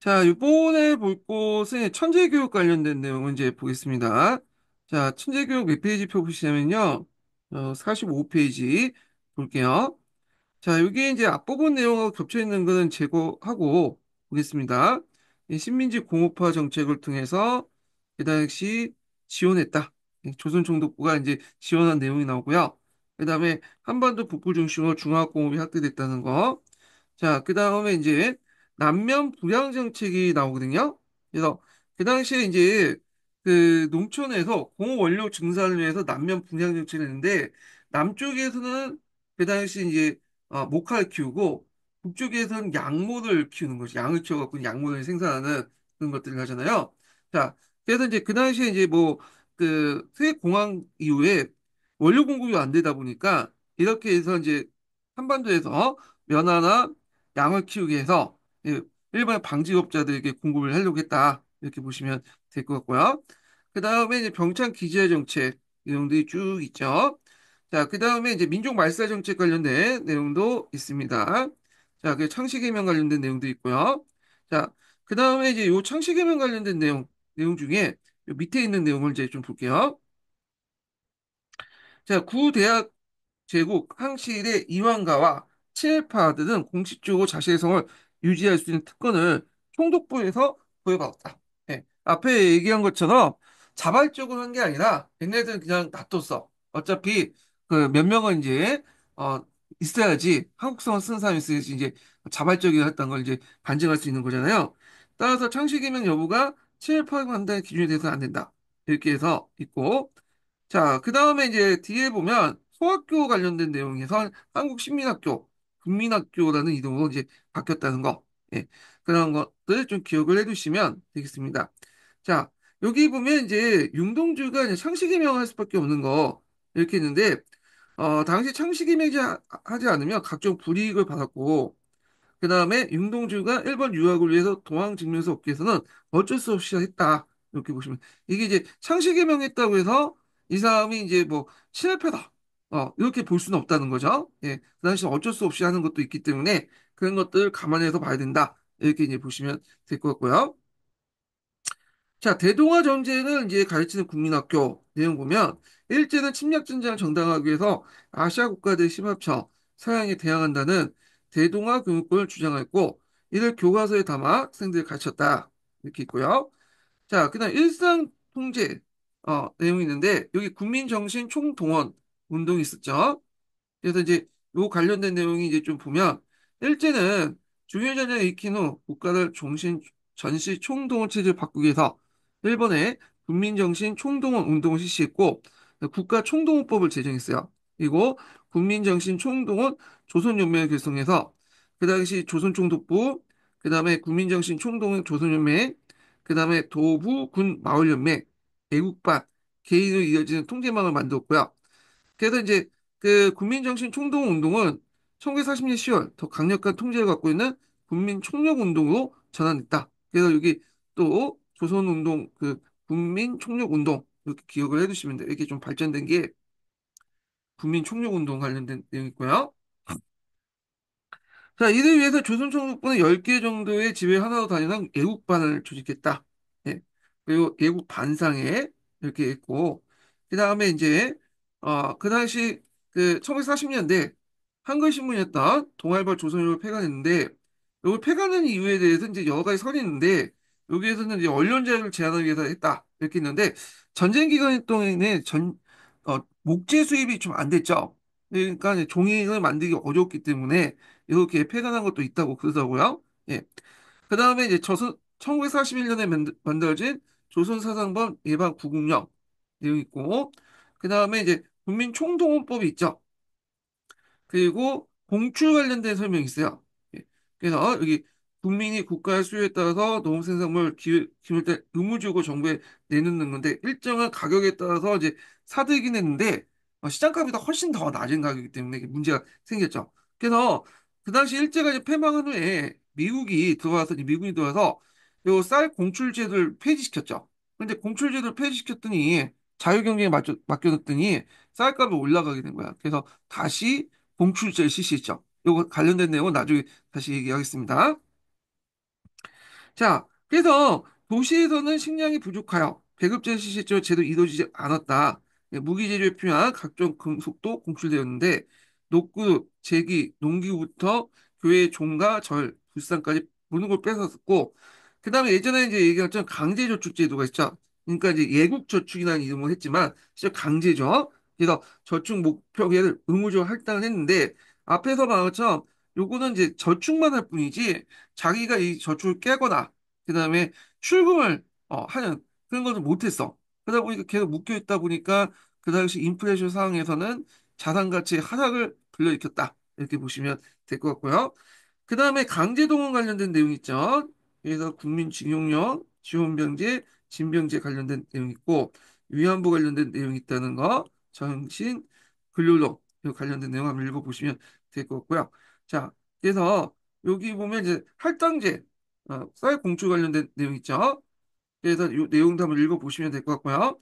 자, 이번에 볼 곳은 천재교육 관련된 내용을 이제 보겠습니다. 자, 천재교육 몇 페이지표 보시냐면요. 45페이지 볼게요. 자, 여기 이제 앞부분 내용하고 겹쳐 있는 거는 제거하고 보겠습니다. 이 식민지 공업화 정책을 통해서 그 당시 지원했다. 조선총독부가 이제 지원한 내용이 나오고요. 그 다음에 한반도 북부 중심으로 중화공업이 확대됐다는 거. 자, 그 다음에 이제 남면 부양 정책이 나오거든요. 그래서 그 당시에 이제 그 농촌에서 공업 원료 증산을 위해서 남면 분양 정책을 했는데 남쪽에서는 그 당시 이제 목화를 키우고 북쪽에서는 양모를 키우는 거죠. 양을 키워갖고 양모를 생산하는 그런 것들을 하잖아요. 자, 그래서 이제 그 당시에 이제 뭐 그 세계공황 이후에 원료 공급이 안 되다 보니까 이렇게 해서 이제 한반도에서 면화나 양을 키우게 해서 일반 방직업자들에게 공급을 하려고 했다. 이렇게 보시면 될 것 같고요. 그 다음에 이제 병창 기지화 정책 내용들이 쭉 있죠. 자, 그 다음에 이제 민족 말살 정책 관련된 내용도 있습니다. 자, 그 창씨개명 관련된 내용도 있고요. 자, 그 다음에 이제 요 창씨개명 관련된 내용 중에 요 밑에 있는 내용을 이제 좀 볼게요. 자, 구대학 제국 항시일의 이완가와 친일파 등은 공식적으로 자신의 성을 유지할 수 있는 특권을 총독부에서 부여받았다. 예, 앞에 얘기한 것처럼 자발적으로 한 게 아니라 얘네들은 그냥 놔뒀어. 어차피 그 몇 명은 이제 어 있어야지 한국성을 쓰는 사람이 있어야지 이제 자발적이라 했던 걸 이제 반증할 수 있는 거잖아요. 따라서 창씨기명 여부가 친일파가 한다는 기준이 돼서는 안 된다. 이렇게 해서 있고 자, 그 다음에 이제 뒤에 보면 소학교 관련된 내용에서 한국신민학교, 국민학교라는 이름으로 이제 바뀌었다는 거. 예, 그런 것들 좀 기억을 해두시면 되겠습니다. 자, 여기 보면 이제 윤동주가 이제 창씨개명할 수밖에 없는 거 이렇게 했는데, 당시 창씨개명하지 않으면 각종 불이익을 받았고, 그 다음에 윤동주가 일본 유학을 위해서 도항 증명서 얻기 위해서는 어쩔 수 없이 했다. 이렇게 보시면 이게 이제 창씨개명했다고 해서 이 사람이 이제 뭐 친일파다. 이렇게 볼 수는 없다는 거죠. 예, 그 당시 어쩔 수 없이 하는 것도 있기 때문에 그런 것들 감안해서 봐야 된다. 이렇게 이제 보시면 될 것 같고요. 자, 대동아 전쟁을 이제 가르치는 국민학교 내용 보면 일제는 침략 전쟁을 정당화하기 위해서 아시아 국가들 심합쳐 서양에 대항한다는 대동아 교육권을 주장했고 이를 교과서에 담아 학생들을 가르쳤다. 이렇게 있고요. 자, 그다음 일상 통제 내용이 있는데 여기 국민정신 총동원 운동이 있었죠. 그래서 이제 요 관련된 내용이 이제 좀 보면 일제는 중일전쟁을 익힌 후 국가를 전시 총동원 체제를 바꾸기 위해서 일본에 국민정신 총동원 운동을 실시했고 국가 총동원법을 제정했어요. 그리고 국민정신 총동원 조선연맹을 결성해서 그 당시 조선총독부, 그 다음에 국민정신 총동원 조선연맹, 그 다음에 도부 군 마을연맹, 애국반, 개인으로 이어지는 통제망을 만들었고요. 그래서 이제 그 국민정신 총동 운동은 1940년 10월 더 강력한 통제를 갖고 있는 국민 총력 운동으로 전환했다. 그래서 여기 또 조선운동 그 국민 총력 운동 이렇게 기억을 해두시면 돼요. 이게 좀 발전된 게 국민 총력 운동 관련된 내용이고요. 자, 이를 위해서 조선총독부는 10개 정도의 집에 하나로 다니는 애국반을 조직했다. 예. 그리고 애국 반상회 이렇게 했고, 그 다음에 이제, 그 당시 그 1940년대 한글신문이었던 동아일보 조선일보를 폐간했는데, 이걸 폐간한 이유에 대해서 이제 여러 가지 설이 있는데, 여기에서는 이제 언론 자유를 제한하기 위해서 했다. 이렇게 했는데, 전쟁 기간 동안에 목재 수입이 좀 안 됐죠. 그러니까 이제 종이를 만들기 어려웠기 때문에, 이렇게 폐간한 것도 있다고 그러더라고요. 예. 그 다음에 이제 1941년에 만들어진 조선사상법 예방 구국령 내용이 있고, 그 다음에 이제 국민총동원법이 있죠. 그리고 공출 관련된 설명이 있어요. 예. 그래서 여기 국민이 국가의 수요에 따라서 농업생산물 기를 때 의무적으로 정부에 내놓는 건데 일정한 가격에 따라서 이제 사들긴 했는데 시장가보다 훨씬 더 낮은 가격이기 때문에 이게 문제가 생겼죠. 그래서 그 당시 일제가 이제 패망한 후에 미군이 들어와서 요 쌀 공출 제도를 폐지시켰죠. 근데 공출 제도를 폐지시켰더니 자유경쟁에 맡겨놨더니 쌀값이 올라가게 된 거야. 그래서 다시 공출제를 실시했죠. 요거 관련된 내용은 나중에 다시 얘기하겠습니다. 자, 그래서 도시에서는 식량이 부족하여 배급제 실제로 제대로 이루어지지 않았다. 예, 무기 제조에 필요한 각종 금속도 공출되었는데 녹구, 제기, 농기구부터 교회 종가, 절, 불상까지 모든 걸 뺏었고 그다음에 예전에 이제 얘기한 것처럼 강제저축 제도가 있죠. 그러니까 이제 예국저축이라는 이름을 했지만 실제 강제죠. 그래서 저축 목표계를 의무적으로 할당을 했는데 앞에서 말한 것처럼 요거는 이제 저축만 할 뿐이지 자기가 이 저축을 깨거나 그다음에 출금을 하는 그런 것을 못했어. 그러다 보니까 계속 묶여 있다 보니까 그 당시 인플레이션 상황에서는 자산 가치의 하락을 불러일으켰다. 이렇게 보시면 될 것 같고요. 그다음에 강제동원 관련된 내용 있죠. 그래서 국민징용령, 지원병제, 징병제 관련된 내용 있고 위안부 관련된 내용이 있다는 거, 정신, 근로노동 이 관련된 내용 한번 읽어보시면 될 것 같고요. 자, 그래서 여기 보면 이제 할당제, 사회 공출 관련된 내용 있죠. 그래서 이 내용도 한번 읽어보시면 될 것 같고요.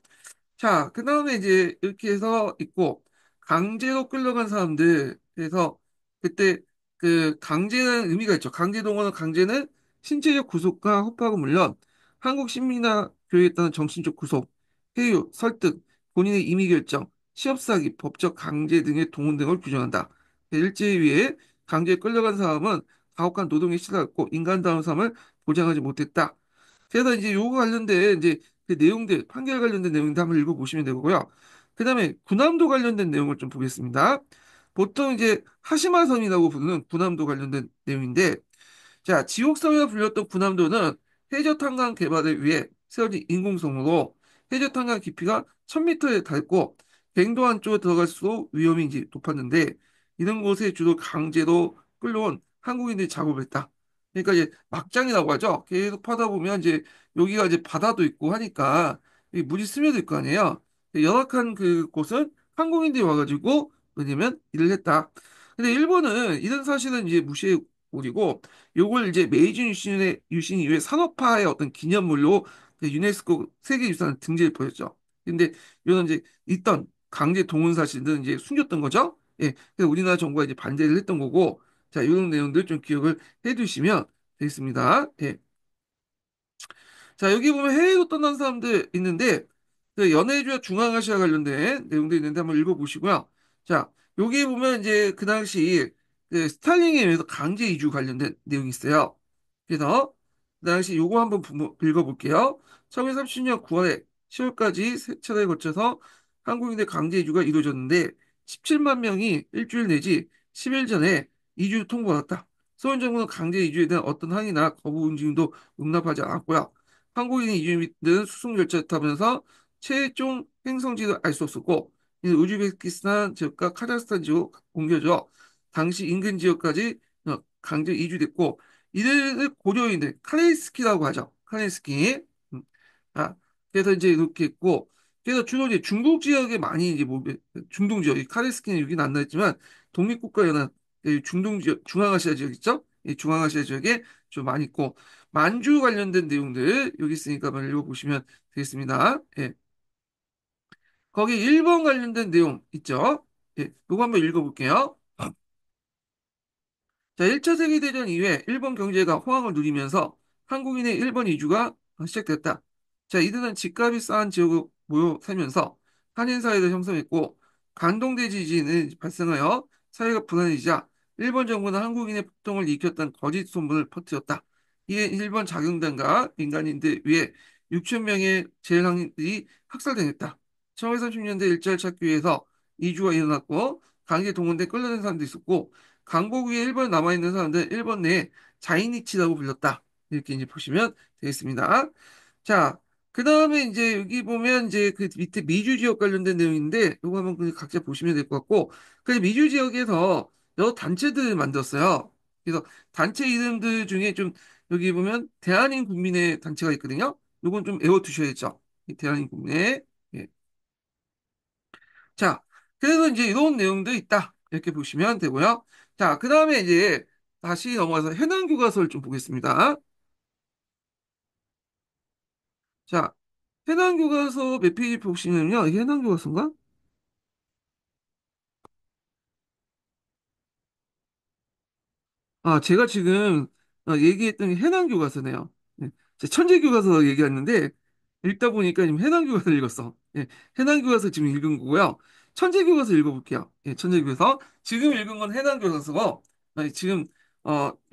자, 그 다음에 이제 이렇게 해서 있고, 강제로 끌려간 사람들, 그래서 그때 그 강제는 의미가 있죠. 강제 동원은 강제는 신체적 구속과 협박은 물론 한국 시민이나 교육에 따른 정신적 구속, 회유, 설득, 본인의 임의 결정, 취업 사기, 법적 강제 등의 동원 등을 규정한다. 일제에 의해 강제에 끌려간 사람은 가혹한 노동에 시달렸고 인간다운 삶을 보장하지 못했다. 그래서 이제 요거 관련된 이제 그 내용들, 판결 관련된 내용들 한번 읽어보시면 되고요. 그 다음에 군함도 관련된 내용을 좀 보겠습니다. 보통 이제 하시마선이라고 부르는 군함도 관련된 내용인데, 자, 지옥섬이라 불렸던 군함도는 해저 탄광 개발을 위해 세워진 인공섬으로 해저 탄광 깊이가 1000m에 닳고 갱도 안쪽으로 들어갈수록 위험이 이제 높았는데 이런 곳에 주로 강제로 끌려온 한국인들이 작업을 했다. 그러니까 이제 막장이라고 하죠. 계속 파다 보면 이제 여기가 이제 바다도 있고 하니까 이 물이 스며들 거 아니에요. 열악한 그곳은 한국인들이 와가지고 왜냐면 일을 했다. 근데 일본은 이런 사실은 이제 무시해 버리고 요걸 이제 메이지 유신 이후에 산업화의 어떤 기념물로 그 유네스코 세계유산 등재를 보였죠. 근데 이거는 이제 있던 강제 동원 사실들은 이제 숨겼던 거죠. 예, 그래서 우리나라 정부가 이제 반대를 했던 거고, 자, 이런 내용들 좀 기억을 해두시면 되겠습니다. 예. 자, 여기 보면 해외로 떠난 사람들 있는데, 그 연해주와 중앙아시아 관련된 내용도 있는데 한번 읽어보시고요. 자, 여기 보면 이제 그 당시 그 스탈린에 의해서 강제 이주 관련된 내용이 있어요. 그래서 그 당시 요거 한번 읽어볼게요. 1930년 9월에 10월까지 세 차례에 거쳐서 한국인의 강제 이주가 이루어졌는데 17만 명이 일주일 내지 10일 전에 이주 통보받았다. 소련 정부는 강제 이주에 대한 어떤 항의나 거부 움직임도 용납하지 않았고요. 한국인이 이주민들은 수송 열차를 타면서 최종 행성지를 알 수 없었고 이는 우즈베키스탄 지역과 카자흐스탄 지역으로 옮겨져 당시 인근 지역까지 강제 이주됐고 이들을 고려인들 카레이스키라고 하죠. 카레이스키. 음. 아, 그래서 이제 이렇게 있고 그래서 주로 이제 중국 지역에 많이 이제 뭐 중동 지역, 이 카레이스키는 여기는 안 나있지만 독립국가 연합 중동 지역, 중앙아시아 지역 있죠? 이 중앙아시아 지역에 좀 많이 있고 만주 관련된 내용들 여기 있으니까 한번 읽어보시면 되겠습니다. 예. 거기 일본 관련된 내용 있죠? 예. 이거 한번 읽어볼게요. 자, 1차 세계대전 이후에 일본 경제가 호황을 누리면서 한국인의 일본 이주가 시작됐다. 자, 이들은 집값이 싼 지역으로 모여 살면서 한인 사회를 형성했고, 간동대 지진이 발생하여 사회가 불안해지자 일본 정부는 한국인의 폭동을 일으켰다는 거짓 소문을 퍼뜨렸다. 이에 일본 자경단과 민간인들 위해 6천 명의 재래항인들이 학살당했다. 1930년대 일자를 찾기 위해서 이주가 일어났고, 강제 동원돼 끌려낸 사람도 있었고, 강복 위에 일본에 남아있는 사람들은 일본 내에 자이니치라고 불렸다. 이렇게 이제 보시면 되겠습니다. 자, 그 다음에 이제 여기 보면 이제 그 밑에 미주 지역 관련된 내용인데, 이거 한번 그냥 각자 보시면 될 것 같고, 그 미주 지역에서 여러 단체들을 만들었어요. 그래서 단체 이름들 중에 좀 여기 보면 대한인 국민의 단체가 있거든요. 이건 좀 외워두셔야죠. 이 대한인 국민의. 예. 자, 그래서 이제 이런 내용도 있다. 이렇게 보시면 되고요. 자, 그 다음에 이제 다시 넘어가서 해당 교과서를 좀 보겠습니다. 자, 해당 교과서 몇 페이지 보시면요. 이게 해당 교과서인가? 아, 제가 지금 얘기했던 게 해당 교과서네요. 네. 이제 천재교과서 얘기했는데 읽다 보니까 지금 해난교과서 읽었어. 예, 해난교과서 지금 읽은 거고요. 천재교과서 읽어볼게요. 예, 천재교과서. 지금 읽은 건 해난교과서고, 지금,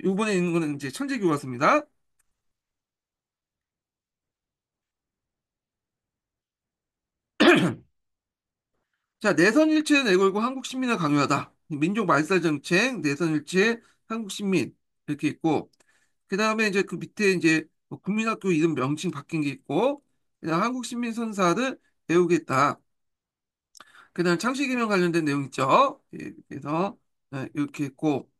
요번에 읽는 거는 이제 천재교과서입니다. 자, 내선일체 내걸고 한국 시민을 강요하다. 민족 말살 정책, 내선일체, 한국 시민. 이렇게 있고, 그 다음에 이제 그 밑에 이제 뭐 국민학교 이름 명칭 바뀐 게 있고, 그다음 한국 시민 선사를 배우겠다. 그다음 창씨개명 관련된 내용 있죠. 예, 그래서 이렇게 있고,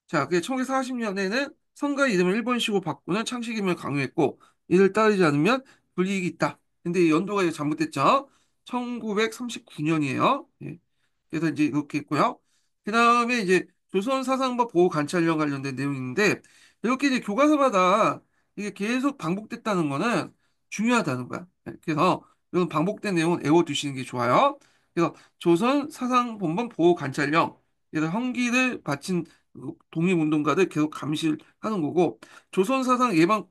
자, 그 1940년에는 성가 이름을 일본식으로 바꾸는 창씨개명을 강요했고, 이를 따르지 않으면 불이익이 있다. 근데 이 연도가 이거 잘못됐죠. 1939년이에요. 그래서 이제 이렇게 있고요. 그 다음에 이제 조선사상법 보호관찰령 관련된 내용인데, 이렇게 이제 교과서마다 이게 계속 반복됐다는 거는 중요하다는 거야. 그래서 이런 반복된 내용은 외워두시는 게 좋아요. 그래서 조선사상본범 보호관찰령, 그래서 형기를 바친 그 독립운동가들 계속 감시하는 거고, 조선사상 예방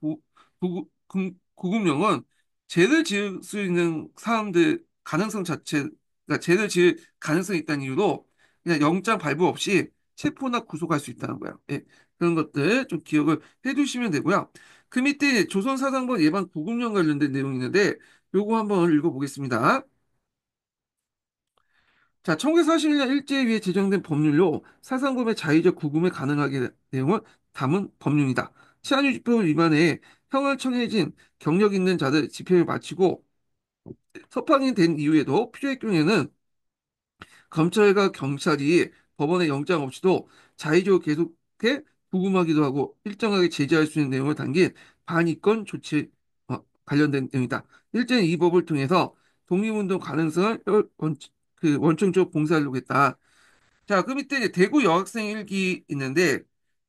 구금령은 죄를 지을 수 있는 사람들 가능성 자체, 그러니까 죄를 지을 가능성이 있다는 이유로 그냥 영장 발부 없이 체포나 구속할 수 있다는 거예요. 예, 그런 것들 좀 기억을 해두시면 되고요. 그 밑에 조선사상법 예방 구금령 관련된 내용이 있는데 요거 한번 읽어보겠습니다. 자, 1941년 일제에 제정된 법률로 사상범의 자의적 구금에 가능하게 내용을 담은 법률이다. 치안유지법을 위반해 형을 청해진 경력 있는 자들 집행을 마치고 석방이 된 이후에도 필요할 경우에는 검찰과 경찰이 법원의 영장 없이도 자의적으로 계속해 구금하기도 하고 일정하게 제재할 수 있는 내용을 담긴 반이권 조치 관련된 내용이다. 일제는 이 법을 통해서 독립운동 가능성을 원천적으로 봉쇄하려고 했다. 자, 그 밑에 이제 대구 여학생 일기 있는데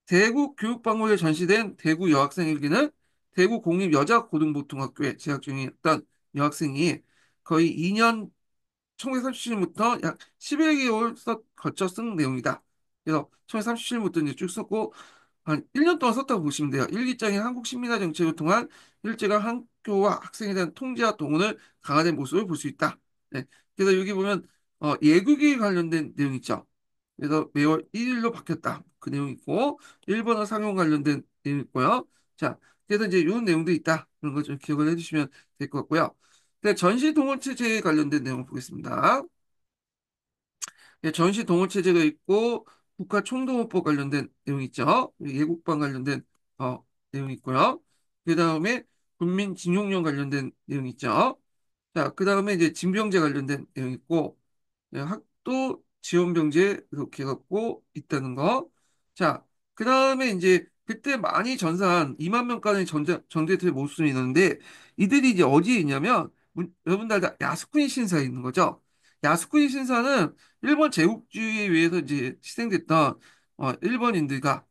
대구 교육박물관에 전시된 대구 여학생 일기는 대구 공립 여자고등보통학교에 재학 중이었던 여학생이 거의 2년 1937년부터 약 11개월 거쳐 쓴 내용이다. 그래서 1937년부터 이제 쭉 썼고 한 1년 동안 썼다고 보시면 돼요. 일기장에 한국 식민화 정책을 통한 일제가 학교와 학생에 대한 통제와 동원을 강화된 모습을 볼 수 있다. 네. 그래서 여기 보면 예국에 관련된 내용 있죠. 그래서 매월 1일로 바뀌었다. 그 내용 있고 일본어 상용 관련된 내용 있고요. 자, 그래서 이제 이런 내용도 있다. 그런 거 좀 기억을 해주시면 될 것 같고요. 네, 전시 동원 체제에 관련된 내용을 보겠습니다. 예, 전시 동원 체제가 있고 국가 총동원법 관련된 내용 있죠. 예국방 관련된 내용 있고요. 그 다음에 국민징용령 관련된 내용 있죠. 자, 그 다음에 이제 징병제 관련된 내용 있고 네, 학도 지원병제 이렇게 갖고 있다는 거. 자, 그 다음에 이제 그때 많이 전사한 2만 명가량의 전대들의 모습이 있는데 이들이 이제 어디에 있냐면 여러분들 다 야스쿠니 신사에 있는 거죠. 야스쿠니 신사는 일본 제국주의에 의해서 이제 희생됐던 일본인들과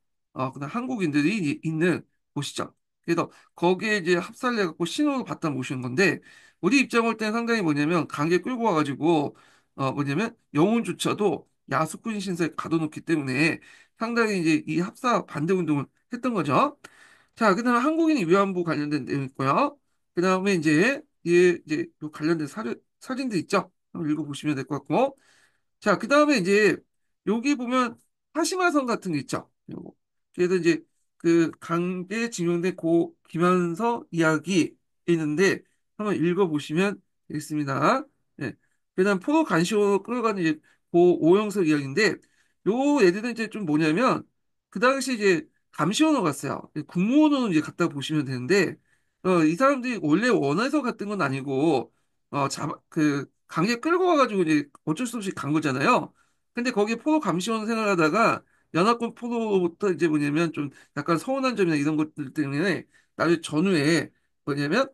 그다음 한국인들이 있는 곳이죠. 그래서 거기에 이제 합살해 갖고 신호를 받다 모시는 건데 우리 입장 볼 때는 상당히 뭐냐면 강제 끌고 와가지고 뭐냐면 영혼조차도 야수꾼 신세에 가둬놓기 때문에 상당히 이제 이 합사 반대 운동을 했던 거죠. 자, 그다음에 한국인 위안부 관련된 내용 있고요. 그다음에 이제 요 관련된 사진들 있죠. 한번 읽어보시면 될 것 같고. 자, 그 다음에 이제 여기 보면 하시마선 같은 게 있죠. 요거. 그래서 이제 그 강제징용된 고 김한서 이야기 있는데 한번 읽어보시면 되겠습니다. 네. 그다음 포로 간시로 끌어가는 이제 고 오영석 이야기인데 요 애들은 이제 좀 뭐냐면 그 당시 이제 감시원으로 갔어요. 국무원으로 이제 갔다 보시면 되는데 이 사람들이 원래 원해서 갔던 건 아니고 그 강제 끌고 와가지고 이제 어쩔 수 없이 간 거잖아요. 근데 거기 포로 감시원 생활하다가 연합군 포로부터 이제 뭐냐면 좀 약간 서운한 점이나 이런 것들 때문에 나중에 전후에 뭐냐면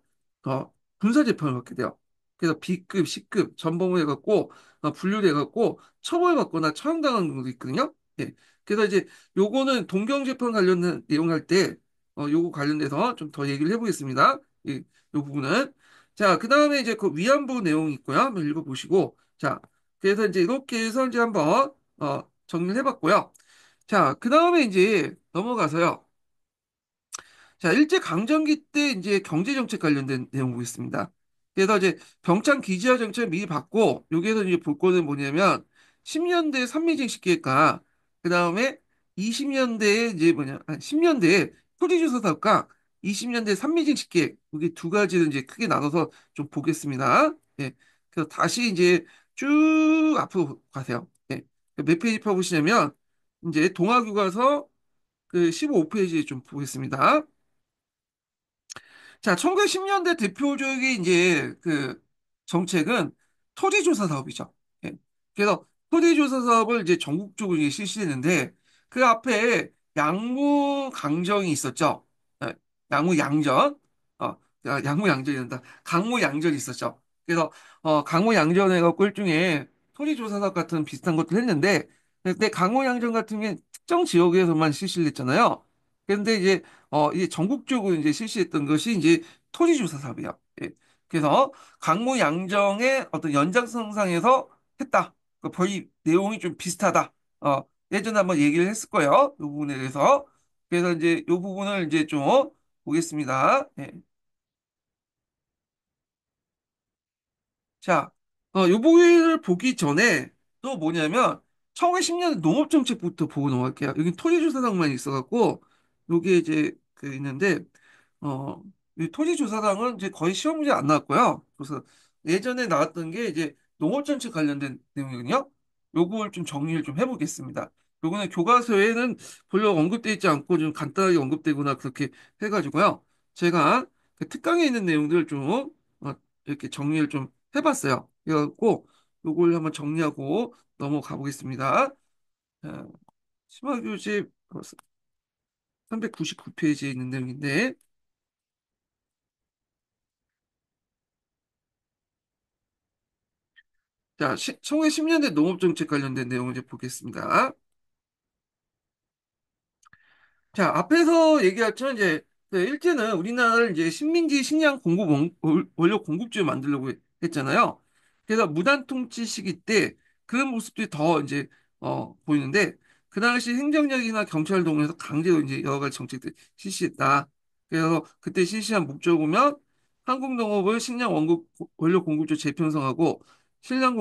군사 재판을 받게 돼요. 그래서 B급, C급 전범을 해갖고 분류를 해갖고 처벌받거나 처형당한 경우도 있거든요. 예. 그래서 이제 요거는 동경 재판 관련된 내용 할 때 요거 관련돼서 좀 더 얘기를 해보겠습니다. 요 부분은. 자, 그 다음에 이제 그 위안부 내용이 있고요. 한번 읽어보시고. 자, 그래서 이제 이렇게 해서 이제 한번, 정리를 해봤고요. 자, 그 다음에 이제 넘어가서요. 자, 일제강점기 때 이제 경제정책 관련된 내용 보겠습니다. 그래서 이제 병창 기지화 정책을 미리 받고, 여기에서 이제 볼 거는 뭐냐면, 10년대 삼미징식 계획과, 그 다음에 20년대에 이제 뭐냐, 10년대에 토지조사 사업과 20년대 삼미징식 계획, 여기 두 가지를 이제 크게 나눠서 좀 보겠습니다. 예. 그래서 다시 이제 쭉 앞으로 가세요. 예. 몇 페이지 펴보시냐면, 이제 동아교과서 그 15페이지 좀 보겠습니다. 자, 1910년대 대표적인 이제 그 정책은 토지조사 사업이죠. 예. 그래서 토지조사 사업을 이제 전국적으로 이제 실시했는데 그 앞에 양무강정이 있었죠. 예. 양무양전. 양무양전이란다. 강무양전이 있었죠. 그래서 강무양전 해갖고 일종의 토지조사 사업 같은 비슷한 것도 했는데 근데 강무양전 같은 게 특정 지역에서만 실시를 했잖아요. 그런데 이제 전국적으로 이제 실시했던 것이 이제 토지조사 사업이에요. 예. 그래서 강무 양정의 어떤 연장선상에서 했다. 거의 내용이 좀 비슷하다. 예전에 한번 얘기를 했을 거예요. 이 부분에 대해서. 그래서 이제 이 부분을 이제 좀 보겠습니다. 예. 자, 요거를 보기 전에 또 뭐냐면 1910년대 농업정책부터 보고 넘어갈게요. 여기 토지조사상만 있어갖고 요게 이제 그 있는데 이 토지조사상은 이제 거의 시험 문제 안 나왔고요. 그래서 예전에 나왔던 게 이제 농업정책 관련된 내용이거든요. 요걸 좀 정리를 좀 해보겠습니다. 요거는 교과서에는 별로 언급되어 있지 않고 좀 간단하게 언급되거나 그렇게 해가지고요. 제가 그 특강에 있는 내용들 좀 이렇게 정리를 좀 해봤어요. 그래갖고 요걸 한번 정리하고 넘어가 보겠습니다. 심화교재 399페이지에 있는 내용인데, 자, 1910년대 농업정책 관련된 내용을 이제 보겠습니다. 자, 앞에서 얘기했죠. 이제 그 일제는 우리나라를 이제 식민지 식량 공급 원료 공급지로 만들려고 했잖아요. 그래서 무단 통치 시기 때 그런 모습들이 더 이제 보이는데 그 당시 행정력이나 경찰을 동원해서 강제로 이제 여러 가지 정책들 실시했다. 그래서 그때 실시한 목적을 보면 한국 농업을 원료 공급지 재편성하고 식량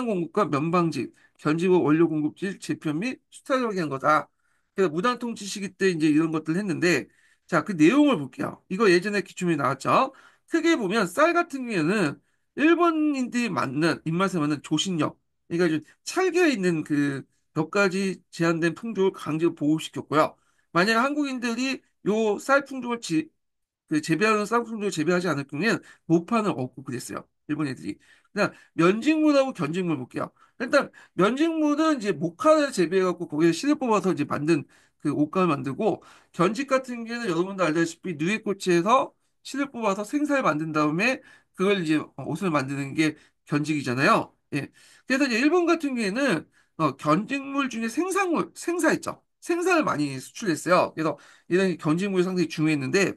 공급과 면방직, 견지고 원료 공급지 재편 및 수탈하게 한 거다. 그래서 무단 통치 시기 때 이제 이런 것들을 했는데, 자, 그 내용을 볼게요. 이거 예전에 기출문제 나왔죠? 크게 보면 쌀 같은 경우에는 일본인들이 맞는, 입맛에 맞는 조신력, 그러니까 좀 찰겨 있는 그 몇 가지 제한된 품종을 강제로 보호시켰고요. 만약 한국인들이 요 쌀 품종을 그 재배하는 쌍품종을 재배하지 않을 경우에는 모판을 얻고 그랬어요. 일본 애들이. 그냥 면직물하고 견직물 볼게요. 일단 면직물은 이제 목화를 재배해갖고 거기에 씨를 뽑아서 이제 만든 그 옷감을 만들고 견직 같은 경우에는 여러분도 알다시피 누에꽃에서 씨를 뽑아서 생사를 만든 다음에 그걸 이제 옷을 만드는 게 견직이잖아요. 예. 그래서 이제 일본 같은 경우에는 견직물 중에 생사 있죠. 생사를 많이 수출했어요. 그래서 이런 견직물이 상당히 중요했는데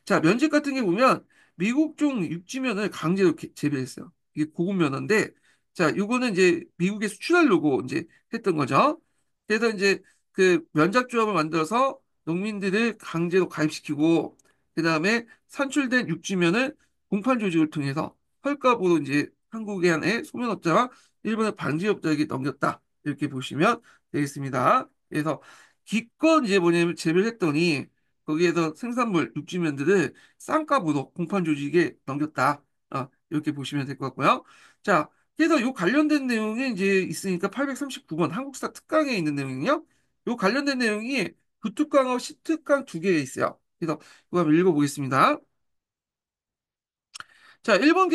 자, 면직 같은 게 보면 미국종 육지면을 강제로 재배했어요. 이게 고급 면허인데, 자, 이거는 이제 미국에 수출하려고 이제 했던 거죠. 그래서 이제 그 면작조합을 만들어서 농민들을 강제로 가입시키고, 그 다음에 산출된 육지면을 공판 조직을 통해서 헐값으로 이제 한국에 한해 소면업자와 일본의 반지업자에게 넘겼다. 이렇게 보시면 되겠습니다. 그래서 기껏 이제 뭐냐면 재배를 했더니 거기에서 생산물, 육지면들을 싼값으로 공판 조직에 넘겼다. 이렇게 보시면 될 것 같고요. 자, 그래서 요 관련된 내용이 이제 있으니까 839번 한국사 특강에 있는 내용이요. 요 관련된 내용이 부특강하고 시특강 두 개에 있어요. 그래서 이거 한번 읽어보겠습니다. 자, 일본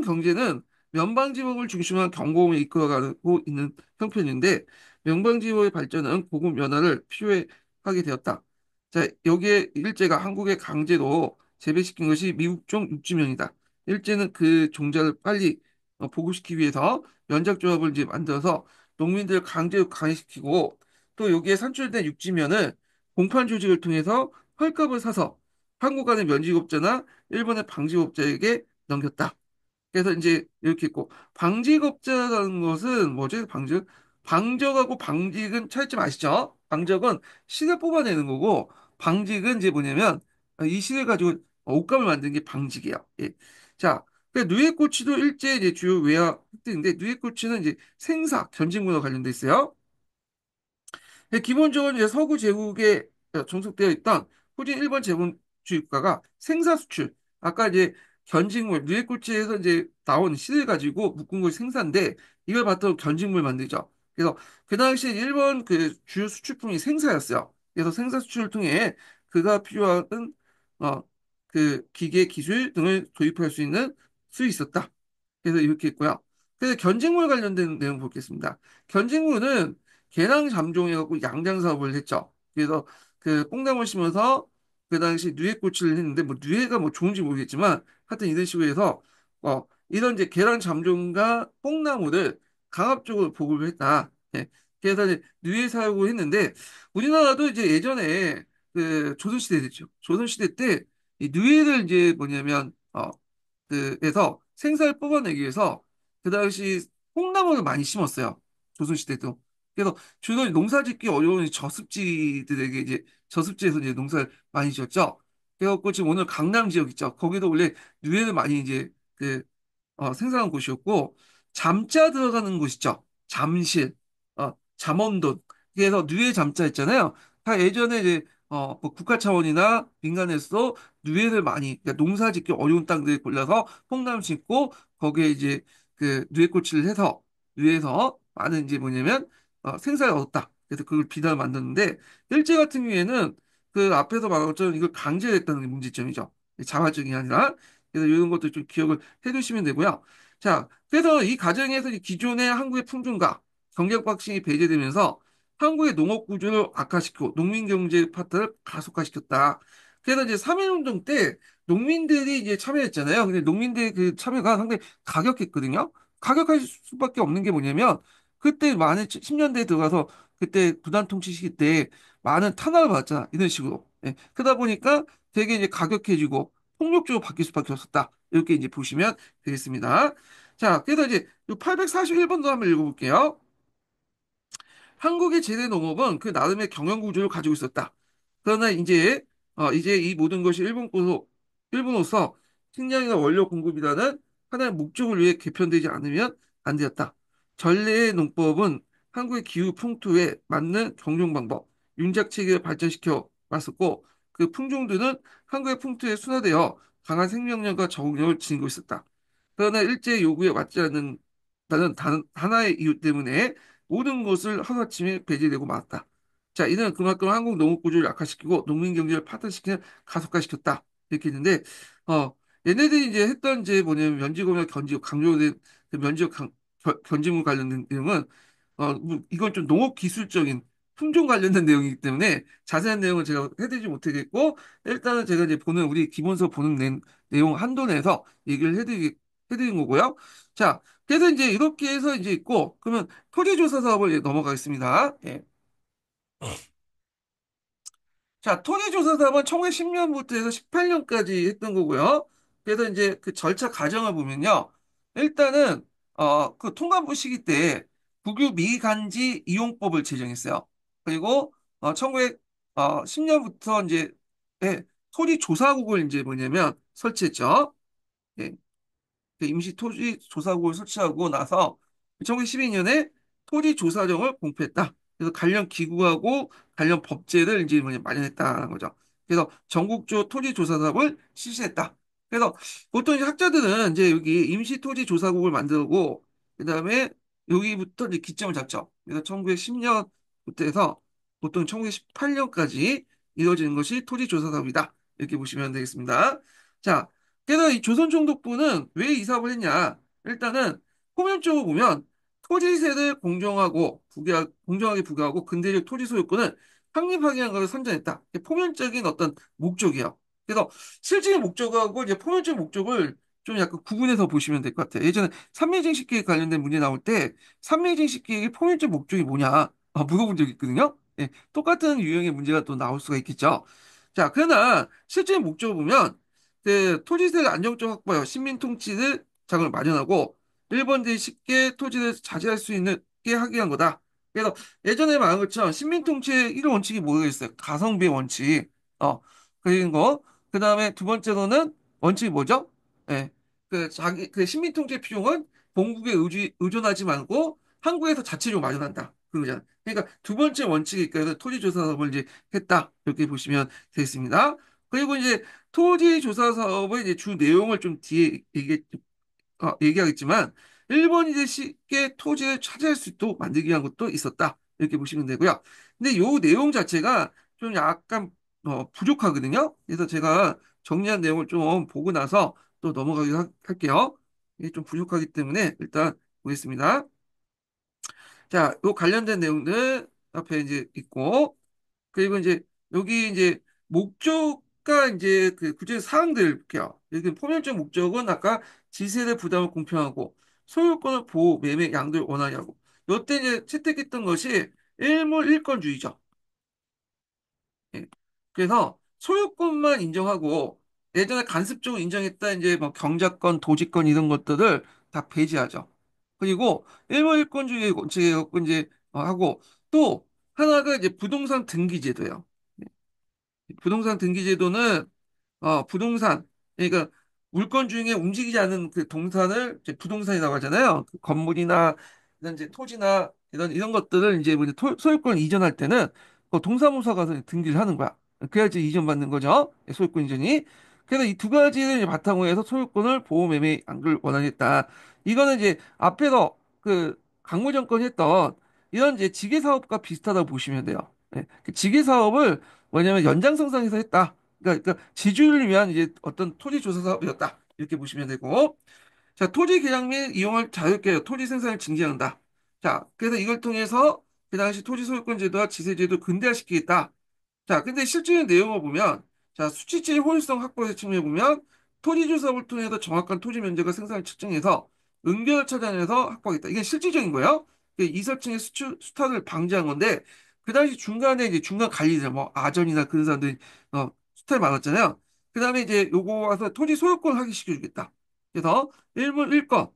경제는 면방지목을 중심한 경공을 이끌어가고 있는 형편인데, 면방지목의 발전은 고급 연화를 필요하게 되었다. 자, 여기에 일제가 한국에 강제로 재배시킨 것이 미국종 육지면이다. 일제는 그 종자를 빨리 보급시키기 위해서 연작조합을 이제 만들어서 농민들을 강제로 강행시키고, 또 여기에 산출된 육지면을 공판 조직을 통해서 헐값을 사서 한국 안의 면직업자나 일본의 방직업자에게 넘겼다. 그래서 이제 이렇게 있고 방직업자라는 것은 뭐지? 방직하고 방직은 차이점 아시죠? 방직은 씨를 뽑아내는 거고 방직은 이제 뭐냐면 이 실을 가지고 옷감을 만드는 게 방직이에요. 예. 자, 누에꼬치도 일제 이제 주요 외화 획득인데 누에꼬치는 이제 생사, 견직문화 관련돼 있어요. 기본적으로 이제 서구 제국에 종속되어 있던 후진 일본 제국주의국가가 생사 수출, 아까 이제 견직물, 누에꼬치에서 이제 나온 실을 가지고 묶은 것이 생사인데 이걸 바탕으로 견직물 만들죠. 그래서 그 당시에 일본 그 주요 수출품이 생사였어요. 그래서 생사 수출을 통해 그가 필요한 어, 그 기계 기술 등을 도입할 수 있었다. 그래서 이렇게 있고요. 그래서 견직물 관련된 내용 보겠습니다. 견직물은 개량 잠종해갖고 양장 사업을 했죠. 그래서 그 뽕나무를 심어서 그 당시 누에꽃을 했는데 뭐 누에가 뭐 좋은지 모르겠지만 하여튼 이런 식으로 해서 이런 이제 계량 잠종과 뽕나무를 강압적으로 보급을 했다. 예. 그래서 이제 누에 사육을 했는데 우리나라도 이제 예전에 그 조선시대 됐죠. 조선시대 때 이 누에를 이제 뭐냐면 그에서 생사를 뽑아내기 위해서 그 당시 콩나물을 많이 심었어요. 조선시대도. 그래서 주로 농사짓기 어려운 이 저습지들에게 이제 저습지에서 이제 농사를 많이 지었죠. 그래갖고 지금 오늘 강남 지역 있죠. 거기도 원래 누에를 많이 이제 그 생산한 곳이었고 잠자 들어가는 곳이죠. 잠실, 잠원돈. 그래서 누에 잠자 있잖아요. 다 예전에 이제 뭐 국가 차원이나 민간에서 누에를 많이 그러니까 농사짓기 어려운 땅들 골라서 콩나물 심고 거기에 이제 그 누에꽃을 해서 누에에서 많은 이제 뭐냐면 생산을 얻었다. 그래서 그걸 비단을 만드는데 일제 같은 경우에는 그 앞에서 말한 것처럼 이걸 강제했다는 게 문제점이죠. 자발적이 아니라 그래서 이런 것도 좀 기억을 해두시면 되고요. 자, 그래서 이 과정에서 이 기존의 한국의 품종과 경쟁 박싱이 배제되면서 한국의 농업 구조를 악화시키고 농민 경제 파트를 가속화시켰다. 그래서 이제 3.1운동 때 농민들이 이제 참여했잖아요. 근데 농민들의 그 참여가 상당히 가격했거든요. 가격할 수밖에 없는 게 뭐냐면 그때 많은 10년대에 들어가서 그때 부단 통치 시기 때 많은 탄압을 받았잖아. 이런 식으로. 예. 그러다 보니까 되게 이제 가격해지고 폭력적으로 바뀔 수밖에 없었다. 이렇게 이제 보시면 되겠습니다. 자, 그래서 이제 841번도 한번 읽어볼게요. 한국의 제대 농업은 그 나름의 경영 구조를 가지고 있었다. 그러나 이제 이 모든 것이 일본으로서 식량이나 원료 공급이라는 하나의 목적을 위해 개편되지 않으면 안 되었다. 전래의 농법은 한국의 기후 풍토에 맞는 경영 방법, 윤작 체계를 발전시켜 왔었고, 그 품종들은 한국의 풍토에 순화되어 강한 생명력과 적응력을 지니고 있었다. 그러나 일제 요구에 맞지 않는 다는 하나의 이유 때문에 모든 것을 하루아침에 배제되고 말았다. 자, 이는 그만큼 한국 농업 구조를 악화시키고 농민 경제를 파탄시키는 가속화시켰다. 이렇게 했는데, 어, 얘네들이 이제 했던 이제 뭐냐면 면지검이나 강조된 그 견지물 관련된 내용은, 이건 좀 농업 기술적인 품종 관련된 내용이기 때문에 자세한 내용은 제가 해드리지 못하겠고, 일단은 제가 이제 우리 기본서 보는 내용 한도 내에서 얘기를 해드린 거고요. 자, 그래서 이제 이렇게 해서 이제 있고, 그러면 토지조사 사업을 이제 넘어가겠습니다. 예. 자, 토지조사 사업은 1910년부터 해서 18년까지 했던 거고요. 그래서 이제 그 절차 과정을 보면요. 일단은, 그 통감부 시기 때 국유 미간지 이용법을 제정했어요. 그리고, 1910년부터 이제, 토지조사국을 이제 뭐냐면 설치했죠. 예. 그 임시 토지조사국을 설치하고 나서 1912년에 토지조사령을 공표했다. 그래서 관련 기구하고 관련 법제를 이제 뭐냐 마련했다는 거죠. 그래서 전국적 토지조사 사업을 실시했다. 그래서 보통 이제 학자들은 이제 여기 임시 토지조사국을 만들고 그다음에 여기부터 이제 기점을 잡죠. 그래서 1910년부터 해서 보통 1918년까지 이루어지는 것이 토지조사 사업이다. 이렇게 보시면 되겠습니다. 자, 그래서 이 조선총독부는 왜 이 사업을 했냐? 일단은 표면적으로 보면 토지세를 공정하게 부과하고 근대적 토지 소유권을 확립하기 위한 것을 선정했다. 이게 포면적인 어떤 목적이에요. 그래서 실질의 목적하고 이제 포면적 목적을 좀 약간 구분해서 보시면 될 것 같아요. 예전에 삼매징식 계획 관련된 문제 나올 때 삼매징식 계획의 포면적 목적이 뭐냐 물어본 적이 있거든요. 예, 똑같은 유형의 문제가 또 나올 수가 있겠죠. 자, 그러나 실제 목적을 보면 그 토지세를 안정적 확보하여 식민 통치를 장을 마련하고 일본들이 쉽게 토지를 차지할 수 있게 하기 위한 거다. 그래서 예전에 말한 것처럼 식민 통치의 1호 원칙이 뭐였어요? 가성비 원칙. 어, 그린 거. 그 다음에 두 번째로는 원칙이 뭐죠? 예. 그 식민통제 비용은 본국에 의존하지 말고 한국에서 자체적으로 마련한다. 그거잖아. 그러니까 두 번째 원칙이 있어서 토지조사 사업을 이제 했다. 이렇게 보시면 되겠습니다. 그리고 이제 토지조사 사업의 이제 주 내용을 좀 뒤에 얘기하겠지만, 일본이 이제 쉽게 토지를 차지할 수 있도록 만들기 위한 것도 있었다. 이렇게 보시면 되고요. 근데 요 내용 자체가 좀 약간 부족하거든요. 그래서 제가 정리한 내용을 좀 보고 나서 또 넘어가기로 할게요. 이게 좀 부족하기 때문에 일단 보겠습니다. 자, 요 관련된 내용들 앞에 이제 있고, 그리고 이제 여기 이제 목적과 이제 그 구체 사항들 볼게요. 여기 포괄적 목적은 아까 지세대 부담을 공평하고 소유권을 보호, 매매, 양도를 원하냐고. 요때 이제 채택했던 것이 일물일권주의죠. 예. 그래서 소유권만 인정하고 예전에 간섭적으로 인정했다 이제 뭐 경작권, 도지권 이런 것들을 다 배제하죠. 그리고 일물일권주의 원칙에 갖고 이제 하고 또 하나가 이제 부동산 등기제도예요. 부동산 등기제도는 부동산 그러니까 물건 중에 움직이지 않는 그 동산을 이제 부동산이라고 하잖아요. 그 건물이나 이런 이제 토지나 이런 것들을 이제 뭐 소유권을 이전할 때는 그 동사무소 가서 등기를 하는 거야. 그래야지 이전받는 거죠. 소유권 이전이. 그래서 이 두 가지를 이제 바탕으로 해서 소유권을 보호 매매 양도를 원하겠다. 이거는 이제 앞에서 그 강무정권 했던 이런 이제 지계 사업과 비슷하다고 보시면 돼요. 예, 그 지계 사업을 뭐냐면 연장선상에서 했다. 그러니까 지주를 위한 이제 어떤 토지 조사 사업이었다. 이렇게 보시면 되고. 자, 토지 개량 및 이용을 자유롭게 토지 생산을 증진한다. 자, 그래서 이걸 통해서 그 당시 토지 소유권 제도와 지세 제도 근대화시키겠다. 자, 근데 실질적인 내용을 보면, 자, 수치적인 효율성 확보의 측면에 보면, 토지조 사업을 통해서 정확한 토지 면적과 생산을 측정해서 응결을 찾아내서 확보하겠다. 이게 실질적인 거예요. 이게 이설층의 수탁을 방지한 건데, 그 당시 중간에 이제 중간 관리들, 뭐, 아전이나 그런 사람들이, 수탁이 많았잖아요. 그 다음에 이제 요거 와서 토지 소유권 하기 시켜주겠다. 그래서 일물 일권,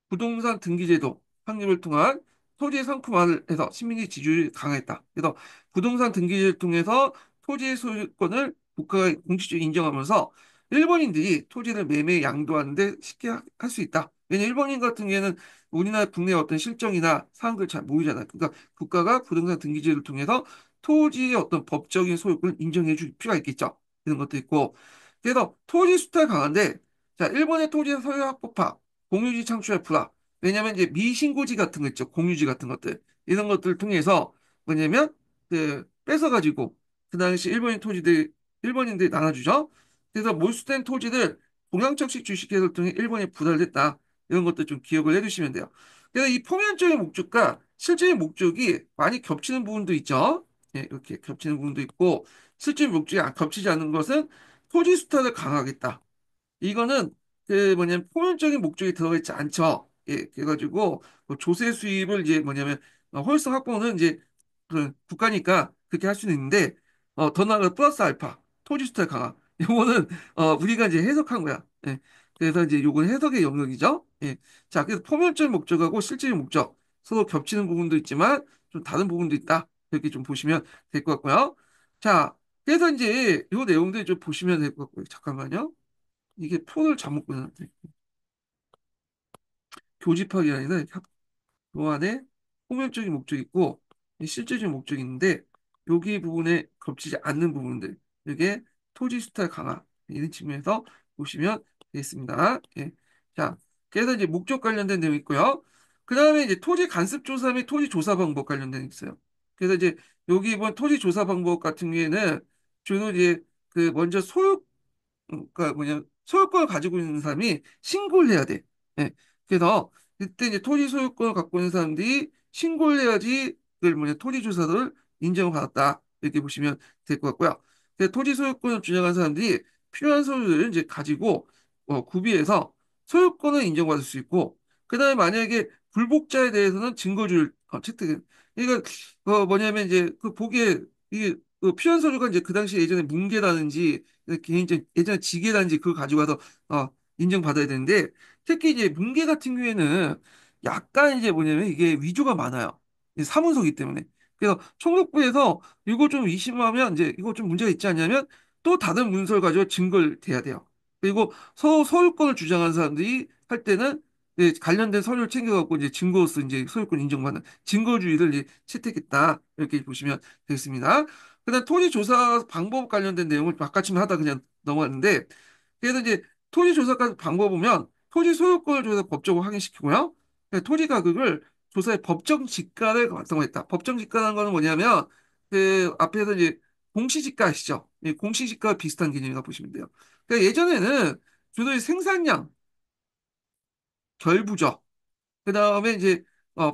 부동산 등기제도, 확립을 통한 토지 상품화를 해서 시민의 지주를 강화했다. 그래서 부동산 등기를 통해서 토지 소유권을 국가가 공식적으로 인정하면서 일본인들이 토지를 매매 양도하는데 쉽게 할 수 있다. 왜냐면 일본인 같은 경우에는 우리나라 국내 어떤 실정이나 사항들 잘 모르잖아요. 그러니까 국가가 부동산 등기제를 통해서 토지의 어떤 법적인 소유권을 인정해 줄 필요가 있겠죠. 이런 것도 있고. 그래서 토지 수탈 강한데, 자, 일본의 토지 소유 합법화, 공유지 창출할 불화. 왜냐면 이제 미신고지 같은 거 있죠. 공유지 같은 것들. 이런 것들을 통해서 뭐냐면 뺏어가지고 그 당시 일본인들이 나눠주죠. 그래서 몰수된 토지를 동양적식 주식회사를 통해 일본에 분할됐다. 이런 것도 좀 기억을 해두시면 돼요. 그래서 이 표면적인 목적과 실제의 목적이 많이 겹치는 부분도 있죠. 예, 이렇게 겹치는 부분도 있고 실제 목적이 겹치지 않는 것은 토지 수탈을 강화하겠다. 이거는 그 뭐냐면 포괄적인 목적이 들어가 있지 않죠. 예, 그래가지고 뭐 조세 수입을 이제 뭐냐면 홀성 확보는 이제 그 국가니까 그렇게 할 수는 있는데 더 나아가 플러스 알파 토지 수탈 강화 요거는 우리가 이제 해석한 거야. 예. 그래서 이제 요건 해석의 영역이죠. 예. 자, 그래서 포괄적인 목적하고 실질의 목적 서로 겹치는 부분도 있지만 좀 다른 부분도 있다. 이렇게 좀 보시면 될 것 같고요. 자, 그래서 이제 요 내용들 좀 보시면 될 것 같고요. 잠깐만요. 이게 폰을 잘못 끊었네. 교집합이 아니라 교환에 표면적인 목적이 있고 실제적인 목적이 있는데 여기 부분에 겹치지 않는 부분들 이게 토지 수탈 강화 이런 측면에서 보시면 되겠습니다. 예. 자, 그래서 이제 목적 관련된 내용이 있고요. 그 다음에 이제 토지 간섭 조사 및 토지 조사 방법 관련된 게 있어요. 그래서 이제 여기 이번 토지 조사 방법 같은 경우에는 주로 이제 그 먼저 그러니까 뭐냐 소유권을 가지고 있는 사람이 신고를 해야 돼. 예. 그래서 그때 이제 토지 소유권을 갖고 있는 사람들이 신고를 해야지 그걸 뭐냐 토지 조사를 인정을 받았다 이렇게 보시면 될 것 같고요. 그래서 토지 소유권을 주장한 사람들이 필요한 서류를 이제 가지고 구비해서 소유권을 인정받을 수 있고 그다음에 만약에 불복자에 대해서는 증거를 채택. 그러니까 뭐냐면 이제 그 보기에 이게 필요한 서류가 이제 그 당시 예전에 문계라든지 개인적 예전에 지게단지 그걸 가지고 와서 인정받아야 되는데 특히 이제 문계 같은 경우에는 약간 이제 뭐냐면 이게 위조가 많아요. 이 사문서기 때문에. 그래서 총독부에서 이거 좀 의심하면 이제 이거 좀 문제가 있지 않냐면 또 다른 문서를 가지고 증거를 대야 돼요. 그리고 소유권을 주장하는 사람들이 할 때는 관련된 서류를 챙겨갖고 이제 증거로서 이제 소유권 인정받는 증거주의를 이제 채택했다. 이렇게 보시면 되겠습니다. 그다음 토지 조사 방법 관련된 내용을 바깥치면 하다 그냥 넘어갔는데 그래서 이제 토지 조사 방법 보면 토지 소유권을 조사 법적으로 확인시키고요. 토지 가격을 조사의 법정 지가를 완성했다. 법정 지가라는 거는 뭐냐면 그 앞에서 이제 공시지가 아시죠? 공시지가 비슷한 개념이라고 보시면 돼요. 그러니까 예전에는 주로 이 생산량, 결부죠. 그 다음에 이제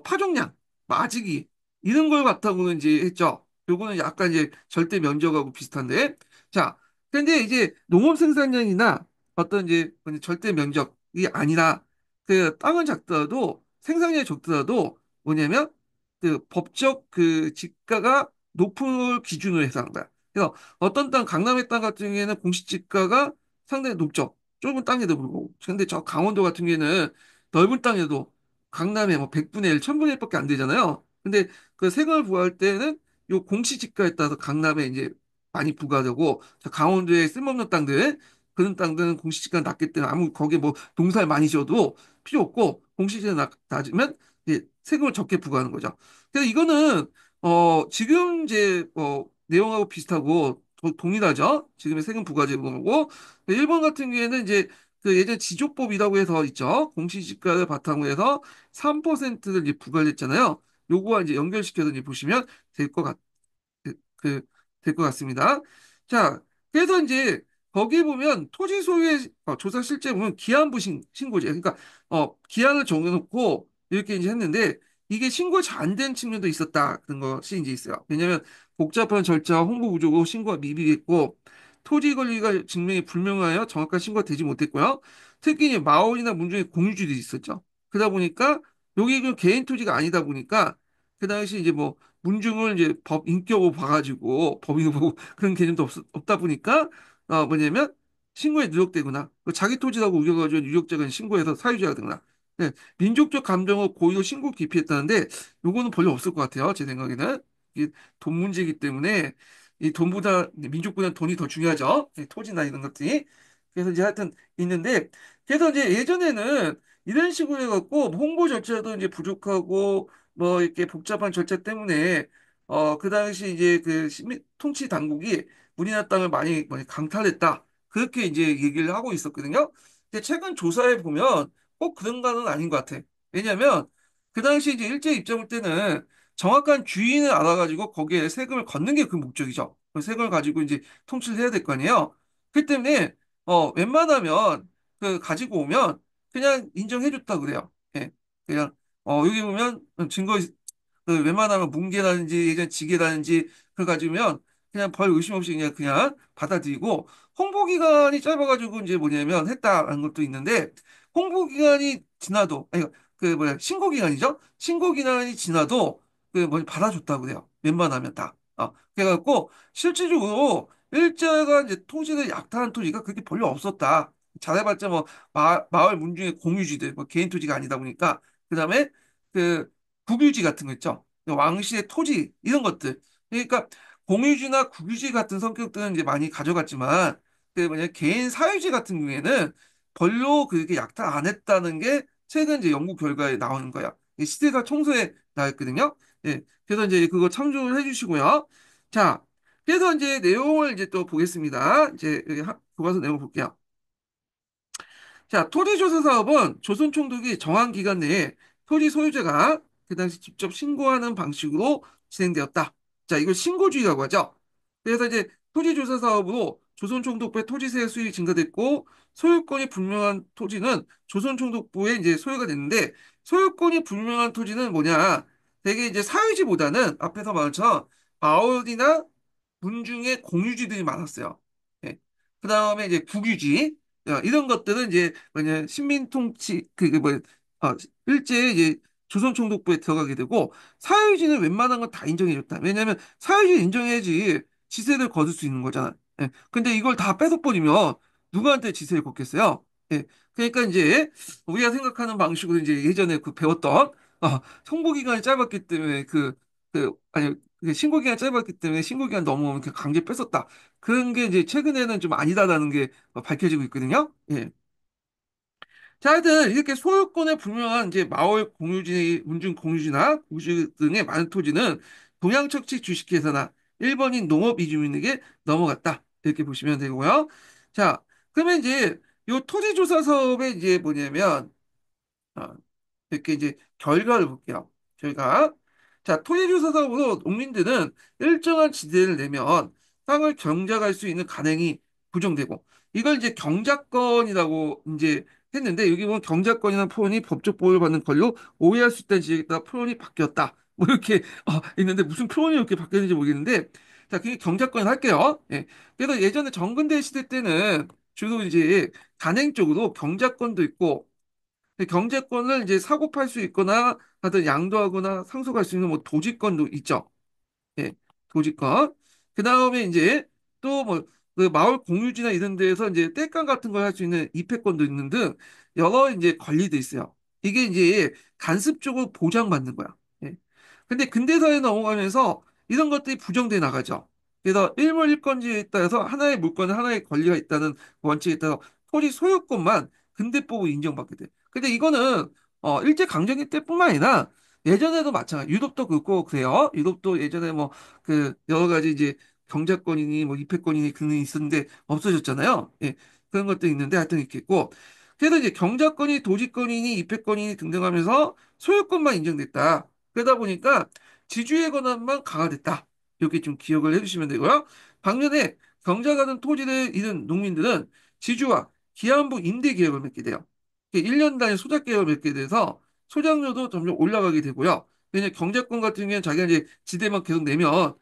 파종량, 마지기 이런 걸 바탕으로 이제 했죠. 요거는 약간 이제 절대 면적하고 비슷한데, 자, 근데 이제 농업 생산량이나 어떤 이제 절대 면적이 아니라 그 땅은 작더라도 생산량이 적더라도 뭐냐면 그 법적 그 지가가 높을 기준으로 해석한다. 그래서 어떤 땅, 강남의 땅 같은 경우에는 공시지가가 상당히 높죠. 좁은 땅에도 불구하고. 근데 저 강원도 같은 경우에는 넓은 땅에도 강남에 뭐 100분의 1, 1000분의 1밖에 안 되잖아요. 근데 그 세금을 부과할 때는 요 공시지가에 따라서 강남에 이제 많이 부과되고 저 강원도에 쓸모없는 땅들 그런 땅들은 공시지가가 낮기 때문에 아무 거기에 뭐 농사를 많이 지어도 필요 없고 공시지가 낮으면 이제 세금을 적게 부과하는 거죠. 그래서 이거는 지금 이제 내용하고 비슷하고 동일하죠. 지금의 세금 부과 제도고 일본 같은 경우에는 이제 그 예전 지조법이라고 해서 있죠. 공시지가를 바탕으로 해서 3%를 이제 부과를 했잖아요. 요거와 이제 연결시켜서 이제 보시면 될 것 같, 그, 될 것 같습니다. 자, 그래서 이제 거기 보면 토지 소유의 조사 실제 보면 기한부 신고제. 그러니까 기한을 정해놓고 이렇게 이제 했는데 이게 신고 잘 안 된 측면도 있었다. 그런 것이 이제 있어요. 왜냐하면 복잡한 절차, 홍보 부족으로 신고가 미비했고 토지 권리가 증명이 불명하여 정확한 신고가 되지 못했고요. 특히 이제 마을이나 문중에 공유지들이 있었죠. 그러다 보니까 여기 그 개인 토지가 아니다 보니까 그 당시 이제 뭐 문중을 이제 법 인격으로 봐가지고 법인으로 보고 그런 개념도 없다 보니까 뭐냐면 신고에 누적되거나 그 자기 토지라고 우겨가지고 유력자가 신고해서 사유지가 되거나 네, 민족적 감정을 고의로 신고 기피했다는데 요거는 별로 없을 것 같아요. 제 생각에는 이게 돈 문제이기 때문에 이 돈보다 민족보다 돈이 더 중요하죠. 이 토지나 이런 것들이 그래서 이제 하여튼 있는데 그래서 이제 예전에는 이런 식으로 해갖고 홍보 절차도 이제 부족하고 뭐 이렇게 복잡한 절차 때문에 그 당시 이제 그 시민 통치 당국이 우리나라 땅을 많이 강탈했다. 그렇게 이제 얘기를 하고 있었거든요. 근데 최근 조사해 보면 꼭 그런 거는 아닌 것 같아. 왜냐면 그 당시 이제 일제 입장일 때는 정확한 주인을 알아가지고 거기에 세금을 걷는 게 그 목적이죠. 그 세금을 가지고 이제 통치를 해야 될 거 아니에요. 그렇기 때문에 웬만하면 그 가지고 오면 그냥 인정해줬다 그래요. 예. 그냥 여기 보면 증거 그 웬만하면 뭉개라든지 예전 지게라든지 그걸 가지면 그냥 별 의심 없이 그냥 받아들이고 홍보 기간이 짧아가지고 이제 뭐냐면 했다라는 것도 있는데 홍보 기간이 지나도 아니 그 뭐야 신고 기간이죠? 신고 기간이 지나도 그 뭐 받아줬다고 그래요. 웬만하면 다. 그래갖고 실질적으로 일제가 이제 토지를 약탈한 토지가 그렇게 별로 없었다. 잘해봤자 뭐 마을 문중의 공유지들 뭐 개인 토지가 아니다 보니까 그다음에 그 국유지 같은 거 있죠. 왕실의 토지 이런 것들. 그러니까 공유지나 국유지 같은 성격들은 이제 많이 가져갔지만 그 뭐냐 개인 사유지 같은 경우에는 별로 그렇게 약탈 안 했다는 게 최근 이제 연구 결과에 나오는 거야. 이 시대가 청소에 나왔거든요. 예. 그래서 이제 그거 참조를 해주시고요. 자, 그래서 이제 내용을 이제 또 보겠습니다. 이제 여기 교과서 내용 볼게요. 자, 토지조사 사업은 조선 총독이 정한 기간 내에 토지 소유자가 그 당시 직접 신고하는 방식으로 진행되었다. 자, 이걸 신고주의라고 하죠. 그래서 이제 토지조사 사업으로 조선 총독부의 토지세 수익이 증가됐고 소유권이 불명한 토지는 조선 총독부에 이제 소유가 됐는데 소유권이 불명한 토지는 뭐냐? 되게 이제 사유지보다는 앞에서 말한 것처럼 마을이나 문중에 공유지들이 많았어요. 예. 그 다음에 이제 국유지 이런 것들은 이제 뭐냐 식민 통치 그뭐 일제 이제 조선 총독부에 들어가게 되고 사유지는 웬만한 건 다 인정해줬다. 왜냐하면 사유지 인정해야지 지세를 거둘 수 있는 거잖아. 예. 근데 이걸 다 뺏어버리면 누구한테 지세를 걷겠어요? 예. 그러니까 이제 우리가 생각하는 방식으로 이제 예전에 그 배웠던 송보 기간이 짧았기 때문에 아니 신고 기간 짧았기 때문에 신고 기간 넘어오면 그냥 강제 뺐었다. 그런 게 이제 최근에는 좀 아니다라는 게 밝혀지고 있거든요. 예. 자, 하여튼 이렇게 소유권에 분명한 이제 마을 공유지, 문중 공유지나 구지 등의 많은 토지는 동양척지 주식회사나 일본인 농업 이주민에게 넘어갔다. 이렇게 보시면 되고요. 자, 그러면 이제 요 토지조사 사업에 이제 뭐냐면 어, 이렇게 이제 결과를 볼게요. 결과. 자, 토지조사 사업으로 농민들은 일정한 지대를 내면 땅을 경작할 수 있는 간행이 부정되고 이걸 이제 경작권이라고 이제 했는데 여기 보면 경작권이라는 표현이 법적 보호를 받는 권리로 오해할 수 있다는 지적에 따라 표현이 바뀌었다. 뭐 이렇게 있는데 무슨 표현이 이렇게 바뀌었는지 모르겠는데 자, 그게 경작권 할게요. 예. 그래서 예전에 정근대 시대 때는 주로 이제 간행 쪽으로 경작권도 있고 경제권을 이제 사고 팔 수 있거나 하여튼 양도하거나 상속할 수 있는 뭐 도지권도 있죠. 예, 도지권. 그 다음에 이제 또 뭐 그 마을 공유지나 이런 데에서 이제 떼깡 같은 걸 할 수 있는 입회권도 있는 등 여러 이제 권리도 있어요. 이게 이제 간섭적으로 보장받는 거야. 예. 근데 근대사회 넘어가면서 이런 것들이 부정돼 나가죠. 그래서 일물일권지에 따라서 하나의 물건에 하나의 권리가 있다는 원칙에 따라서 토지 소유권만 근대법으로 인정받게 돼. 근데 이거는 일제 강점기 때뿐만 아니라 예전에도 마찬가지. 유럽도 그렇고 그래요. 유럽도 예전에 뭐 그 여러 가지 이제 경제권이니 뭐 입회권이니 그런 게 있었는데 없어졌잖아요. 예. 그런 것도 있는데 하여튼 이렇게 있고. 그래서 이제 경작권이 도지권이니 입회권이니 등등 하면서 소유권만 인정됐다. 그러다 보니까 지주의 권한만 강화됐다. 이렇게 좀 기억을 해주시면 되고요. 반면에 경작하는 토지를 잃은 농민들은 지주와 기한부 임대 계약을 맺게 돼요. 1년 단위 소작 계약을 맺게 돼서 소작료도 점점 올라가게 되고요. 왜냐 경작권 같은 경우에는 자기가 이제 지대만 계속 내면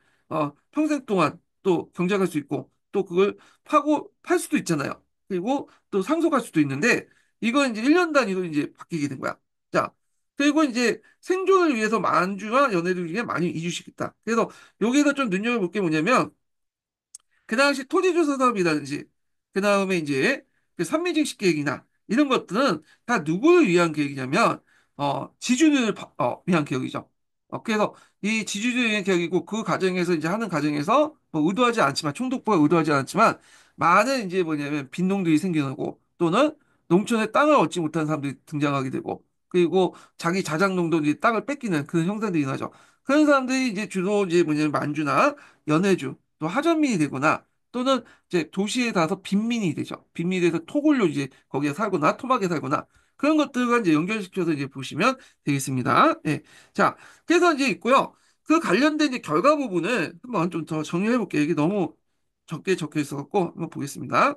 평생 동안 또 경작할 수 있고 또 그걸 파고 팔 수도 있잖아요. 그리고 또 상속할 수도 있는데 이건 이제 1년 단위로 이제 바뀌게 된 거야. 자, 그리고 이제 생존을 위해서 만주와 연해를 위해 많이 이주시켰다. 그래서 여기서 좀 눈여겨볼 게 뭐냐면 그 당시 토지조사 사업이라든지, 그 다음에 이제 그 산미증식 계획이나 이런 것들은 다 누구를 위한 계획이냐면, 지주를 위한 계획이죠. 그래서 이 지주를 위한 계획이고, 그 과정에서 이제 하는 과정에서 뭐 의도하지 않지만, 총독부가 의도하지 않지만, 많은 이제 뭐냐면 빈농들이 생겨나고, 또는 농촌에 땅을 얻지 못한 사람들이 등장하게 되고, 그리고 자기 자작농도 이제 땅을 뺏기는 그런 형사들이 나죠. 그런 사람들이 이제 주로 이제 뭐냐면 만주나 연해주, 또 하전민이 되거나 또는 이제 도시에 가서 빈민이 되죠. 빈민이 돼서 토굴로 이제 거기에 살거나 토막에 살거나 그런 것들과 이제 연결시켜서 이제 보시면 되겠습니다. 예. 자, 그래서 이제 있고요. 그 관련된 이제 결과 부분을 한번 좀 더 정리해 볼게요. 이게 너무 적게 적혀 있어갖고 한번 보겠습니다.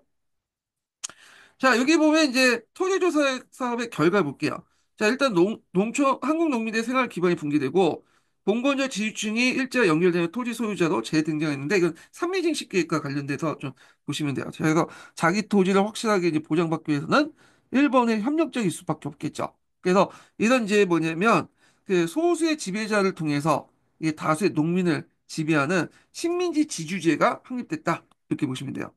자, 여기 보면 이제 토지조사 사업의 결과 볼게요. 자, 일단 농촌, 한국 농민의 생활 기반이 붕괴되고, 봉건적 지주층이 일제와 연결되는 토지 소유자로 재등장했는데, 이건 산미증식 계획과 관련돼서 좀 보시면 돼요. 자, 그래서 자기 토지를 확실하게 이제 보장받기 위해서는 일본의 협력적일 수밖에 없겠죠. 그래서 이런 이제 뭐냐면, 그 소수의 지배자를 통해서 이 다수의 농민을 지배하는 식민지 지주제가 확립됐다. 이렇게 보시면 돼요.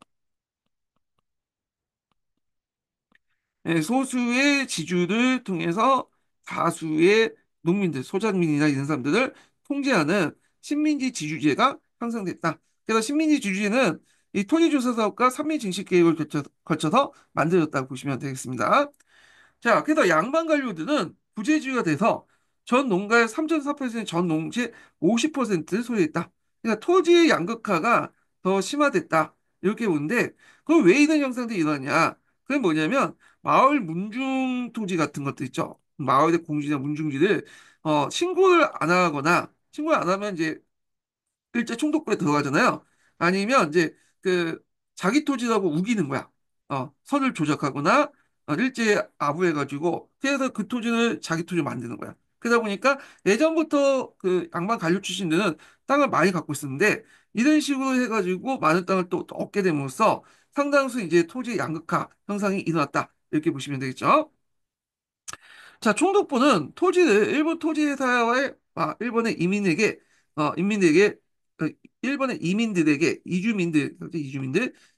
예, 소수의 지주를 통해서 다수의 농민들, 소작민이나 이런 사람들을 통제하는 식민지 지주제가 형성됐다. 그래서 식민지 지주제는 이 토지조사 사업과 산민증식 계획을 거쳐서 만들어졌다고 보시면 되겠습니다. 자, 그래서 양반 관료들은 부재주의가 돼서 전 농가의 3.4%, 전 농지의 50%를 소유했다. 그러니까 토지의 양극화가 더 심화됐다. 이렇게 보는데, 그럼 왜 이런 현상들이 일어나냐? 그게 뭐냐면, 마을 문중 토지 같은 것도 있죠. 마을의 공지나 문중지를, 신고를 안 하거나, 신고를 안 하면 이제 일제 총독부에 들어가잖아요. 아니면 이제 그 자기 토지라고 우기는 거야. 선을 조작하거나 일제에 아부해가지고 그래서 그 토지를 자기 토지로 만드는 거야. 그러다 보니까 예전부터 그 양반 관료 출신들은 땅을 많이 갖고 있었는데 이런 식으로 해가지고 많은 땅을 또 얻게 됨으로써 상당수 이제 토지 양극화 현상이 일어났다. 이렇게 보시면 되겠죠. 자, 총독부는 토지를 일본 토지회사와의 일본의 이민에게 인민에게 어, 일본의 이민들에게 이주민들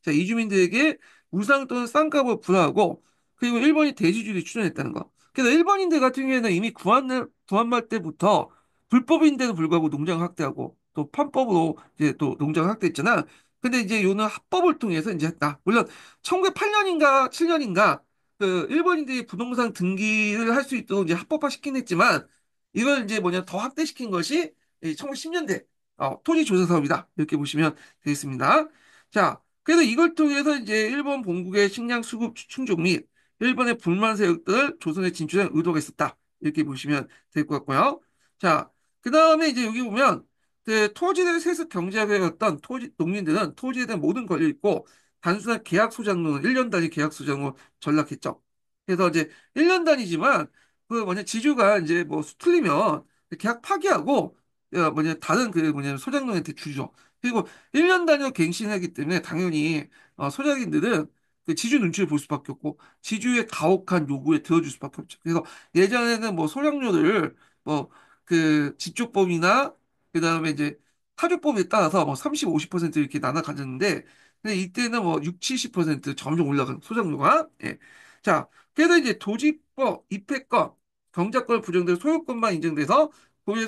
자 이주민들에게 무상 또는 싼값을 부과하고 그리고 일본이 대지주를 추진했다는 거. 그래서 일본인들 같은 경우에는 이미 구한말 때부터 불법인데도 불구하고 농장을 확대하고 또 편법으로 이제 또 농장을 확대했잖아. 근데 이제 요는 합법을 통해서 이제 했다. 물론 1908년인가 7년인가 그 일본인들이 부동산 등기를 할 수 있도록 이제 합법화 시킨 했지만 이걸 이제 뭐냐 더 확대시킨 것이 1910년대 토지 조사 사업이다. 이렇게 보시면 되겠습니다. 자, 그래서 이걸 통해서 이제 일본 본국의 식량 수급 충족 및 일본의 불만 세력들을 조선에 진출한 의도가 있었다. 이렇게 보시면 될 것 같고요. 자, 그 다음에 이제 여기 보면 그 토지를 세습 경제하였던 토지 농민들은 토지에 대한 모든 권리 있고 단순한 계약 소장로는 1년 단위 계약 소장으로 전락했죠. 그래서 이제 1년 단위지만 그 뭐냐 지주가 이제 뭐 틀리면 계약 파기하고 뭐냐 다른 그 뭐냐 소장농한테 주죠. 그리고 1년 단위로 갱신하기 때문에 당연히 소장인들은 그 지주 눈치를 볼 수밖에 없고 지주의 가혹한 요구에 들어줄 수밖에 없죠. 그래서 예전에는 뭐 소량료를 뭐 그 집조법이나 그다음에 이제 타조법에 따라서 뭐 30, 50% 이렇게 나눠 가졌는데 근데 이때는 뭐 6, 70% 점점 올라가는 소장료가 예. 자, 그래서 이제 도지법, 입회권, 경작권 부정된 소유권만 인정돼서 고유의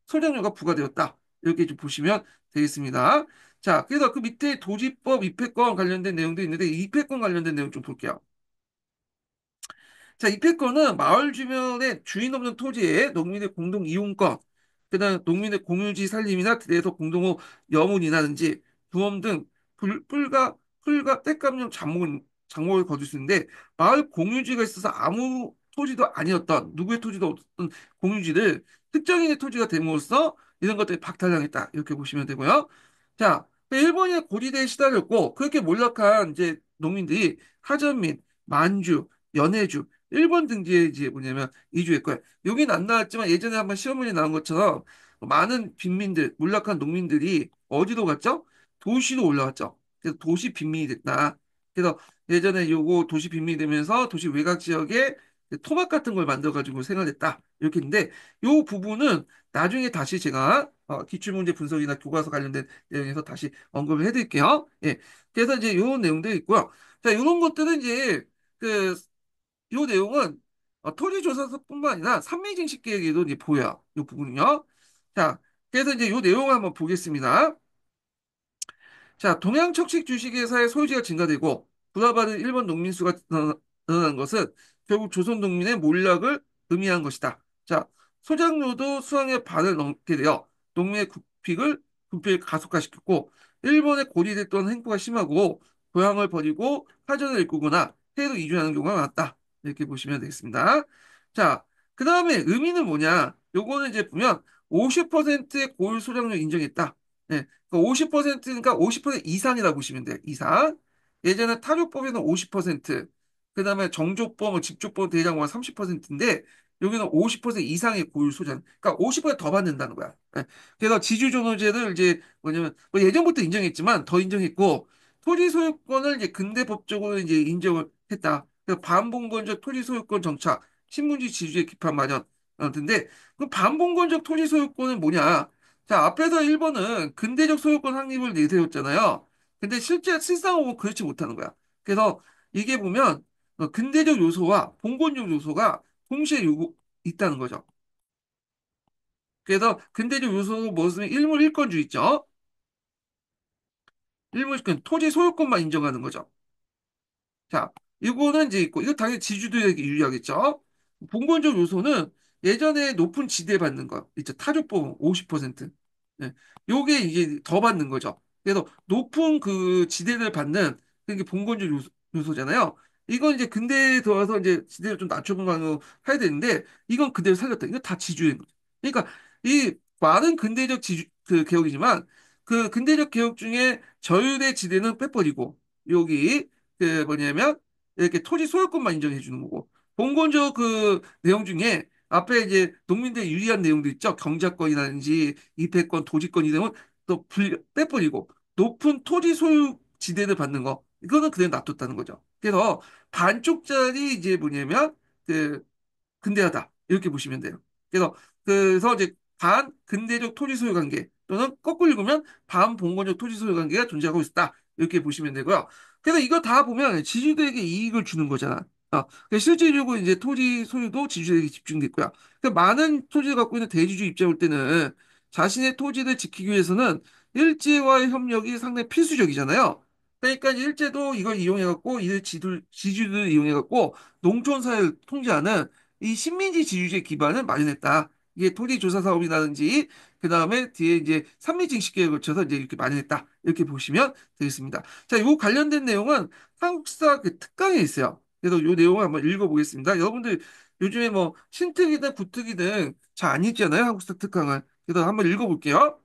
소장료가 부과되었다. 이렇게 좀 보시면 되겠습니다. 자, 그래서 그 밑에 도지법, 입회권 관련된 내용도 있는데 입회권 관련된 내용 좀 볼게요. 자, 입회권은 마을 주변에 주인 없는 토지에 농민의 공동 이용권, 그다음 농민의 공유지 살림이나 들에서 공동호 여문이라든지 부엄 등 풀과 땔감용 작목을 거둘 수 있는데 마을 공유지가 있어서 아무 토지도 아니었던 누구의 토지도 없었던 공유지를 특정인의 토지가 됨으로써 이런 것들이 박탈당했다. 이렇게 보시면 되고요. 자, 일본의 고리대에 시달렸고 그렇게 몰락한 이제 농민들이 하전민, 만주, 연해주 일본 등지에 이제 뭐냐면 이주했고요. 여긴 안 나왔지만 예전에 한번 시험문에 나온 것처럼 많은 빈민들, 몰락한 농민들이 어디로 갔죠? 도시로 올라왔죠. 그래서 도시 빈민이 됐다. 그래서 예전에 요거 도시 빈민이 되면서 도시 외곽 지역에 토막 같은 걸 만들어가지고 생활했다. 이렇게 했는데 요 부분은 나중에 다시 제가 기출문제 분석이나 교과서 관련된 내용에서 다시 언급을 해드릴게요. 예. 그래서 이제 요 내용도 있고요. 자, 이런 것들은 이제 그 이 내용은 토지조사서뿐만 아니라 산미증식 계획에도 이제 보여요. 이 부분은요. 자, 그래서 이제 이 내용을 한번 보겠습니다. 자, 동양척식 주식회사의 소유주가 증가되고 부담받은 일본 농민 수가 늘어난 것은 결국 조선 농민의 몰락을 의미한 것이다. 자, 소작료도 수확의 반을 넘게 되어 농민의 군픽을 가속화시켰고 일본의 고리됐던 행보가 심하고 고향을 버리고 파전을 일구거나 해외로 이주하는 경우가 많았다. 이렇게 보시면 되겠습니다. 자, 그 다음에 의미는 뭐냐? 요거는 이제 보면 50%의 고율 소작료 인정했다. 네, 50%니까 50% 이상이라고 보시면 돼요. 이상. 예전에 타조법에는 50%, 그 다음에 정조법, 뭐 직조법 대장만 30%인데, 여기는 50% 이상의 고율 소장. 그러니까 50%더 받는다는 거야. 예. 그래서 지주존호제를 이제 뭐냐면, 뭐 예전부터 인정했지만 더 인정했고, 토지 소유권을 이제 근대법적으로 이제 인정을 했다. 그래서 반봉건적 토지 소유권 정착, 신문지 지주의 기판 마련. 근데 그 반봉건적 토지 소유권은 뭐냐? 자, 앞에서 1번은 근대적 소유권 확립을 내세웠잖아요. 근데 실제 실상은 그렇지 못하는 거야. 그래서 이게 보면 근대적 요소와 봉건적 요소가 동시에 있다는 거죠. 그래서 근대적 요소는 무엇은 일물일권주의 있죠. 일물일권 토지 소유권만 인정하는 거죠. 자, 이거는 이제 있고, 이거 당연히 지주들에게 유리하겠죠? 본권적 요소는 예전에 높은 지대 받는 거, 있죠? 타조법 50%. 네. 요게 이제 더 받는 거죠. 그래서 높은 그 지대를 받는 그게 본권적 요소잖아요. 이건 이제 근대에 들어와서 이제 지대를 좀 낮춰보는 해야 되는데, 이건 그대로 살렸다. 이거 다 지주인 거죠. 그러니까 이 많은 근대적 그 개혁이지만, 그 근대적 개혁 중에 저율의 지대는 빼버리고, 여기 그 뭐냐면 이렇게 토지 소유권만 인정해 주는 거고 본건적 그 내용 중에 앞에 이제 농민들 유리한 내용도 있죠. 경작권이라든지 이패권, 도지권 이 내용은 또 빼버리고 높은 토지 소유 지대를 받는 거 이거는 그대로 놔뒀다는 거죠. 그래서 반쪽짜리 이제 뭐냐면 그 근대하다 이렇게 보시면 돼요. 그래서 이제 반근대적 토지 소유 관계 또는 거꾸로 읽으면 반봉건적 토지 소유 관계가 존재하고 있다 이렇게 보시면 되고요. 그래서 이거 다 보면 지주들에게 이익을 주는 거잖아. 실질적으로 이제 토지 소유도 지주들에게 집중돼 있고요. 그러니까 많은 토지를 갖고 있는 대지주 입장일 때는 자신의 토지를 지키기 위해서는 일제와의 협력이 상당히 필수적이잖아요. 그러니까 이제 일제도 이걸 이용해갖고 이들 지주들을 이용해갖고 농촌 사회를 통제하는 이 식민지 지주제 기반을 마련했다. 이게 토지조사 사업이라든지 그 다음에 뒤에 이제 삼리징 시기에 거쳐서 이제 이렇게 마련했다. 이렇게 보시면 되겠습니다. 자, 요 관련된 내용은 한국사 그 특강에 있어요. 그래서 요 내용을 한번 읽어보겠습니다. 여러분들 요즘에 뭐 신특이든 구특이든 잘 안 읽잖아요. 한국사 특강을. 그래서 한번 읽어볼게요.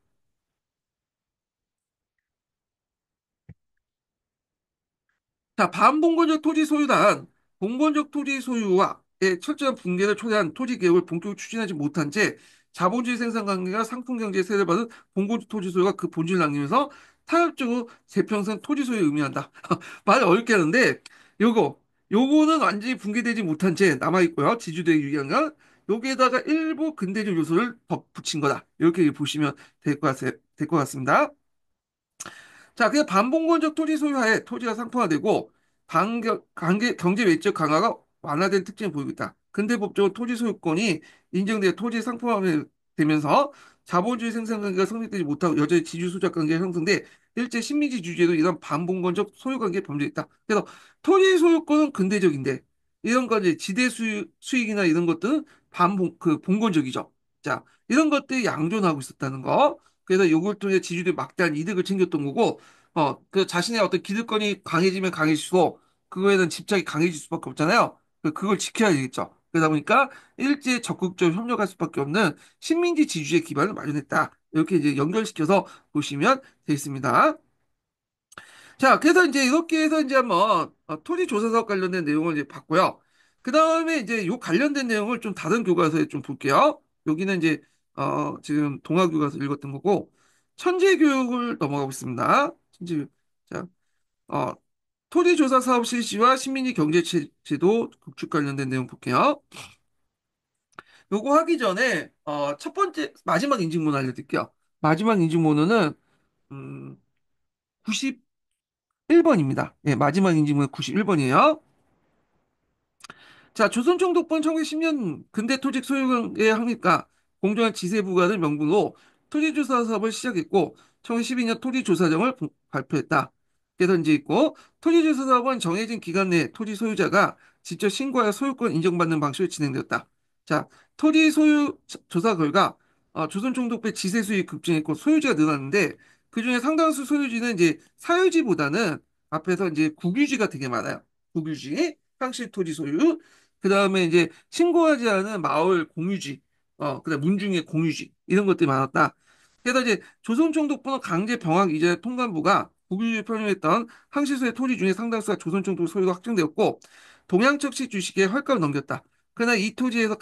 자, 반봉건적 토지 소유단, 봉건적 토지 소유와의 철저한 분계를 초래한 토지 개혁을 본격적으로 추진하지 못한 채 자본주의 생산 관계가 상품 경제에 세를 받은 봉건적 토지 소유가 그 본질을 남기면서 타협적으로 재평생 토지 소유를 의미한다. 말 어렵게 하는데 요거는 완전히 붕괴되지 못한 채 남아있고요. 지주대에 유리한 건 여기에다가 일부 근대적 요소를 덧붙인 거다. 이렇게 보시면 될 것 같습니다. 자, 그냥 반봉건적 토지 소유하에 토지가 상품화되고 경제 외적 강화가 완화된 특징을 보이고 있다. 근대 법적으로 토지 소유권이 인정돼 토지 상품화되면서 자본주의 생산 관계가 성립되지 못하고 여전히 지주 소작 관계가 형성돼 일제 식민지 주제도 이런 반봉건적 소유 관계에 범죄 있다. 그래서 토지 소유권은 근대적인데 이런 거 이제 수익이나 이런 것들은 봉건적이죠. 자, 이런 것들이 양존하고 있었다는 거. 그래서 이걸 통해 지주들이 막대한 이득을 챙겼던 거고, 그 자신의 어떤 기득권이 강해지면 강해질수록 그거에는 집착이 강해질 수밖에 없잖아요. 그걸 지켜야 되겠죠. 그러다 보니까 일제에 적극적으로 협력할 수밖에 없는 식민지 지주의 기반을 마련했다. 이렇게 이제 연결시켜서 보시면 되겠습니다. 자, 그래서 이제 이렇게 해서 이제 한번 토지 조사 사업 관련된 내용을 이제 봤고요. 그 다음에 이제 요 관련된 내용을 좀 다른 교과서에 좀 볼게요. 여기는 이제 지금 동아 교과서 읽었던 거고 천재 교육을 넘어가고 있습니다. 천재 교육. 자, 어, 토지 조사 사업 실시와 시민이 경제 제도 구축 관련된 내용 볼게요. 요거 하기 전에 첫 번째 마지막 인증문호 알려드릴게요. 마지막 인증문호는 91번입니다. 예, 마지막 인증문호 91번이에요. 자, 조선총독부는 1910년 근대토지 소유의 확립과 공정한 지세 부과를 명분으로 토지조사 사업을 시작했고 1912년 토지조사령을 발표했다. 그래서 이제 있고 토지조사 사업은 정해진 기간 내에 토지 소유자가 직접 신고하여 소유권 인정받는 방식으로 진행되었다. 자, 토지 소유 조사 결과 조선총독부의 지세 수익 급증했고 소유지가 늘었는데 그중에 상당수 소유지는 이제 사유지보다는 앞에서 이제 국유지가 되게 많아요. 국유지, 상실 토지 소유, 그 다음에 이제 신고하지 않은 마을 공유지, 그다음 문중의 공유지 이런 것들이 많았다. 게다가 이제 조선총독부는 강제 병학 이전에 통감부가 국유지를 편입했던 항시소의 토지 중에 상당수가 조선총독 소유가 확정되었고 동양척시 주식에 헐값을 넘겼다. 그러나 이 토지에는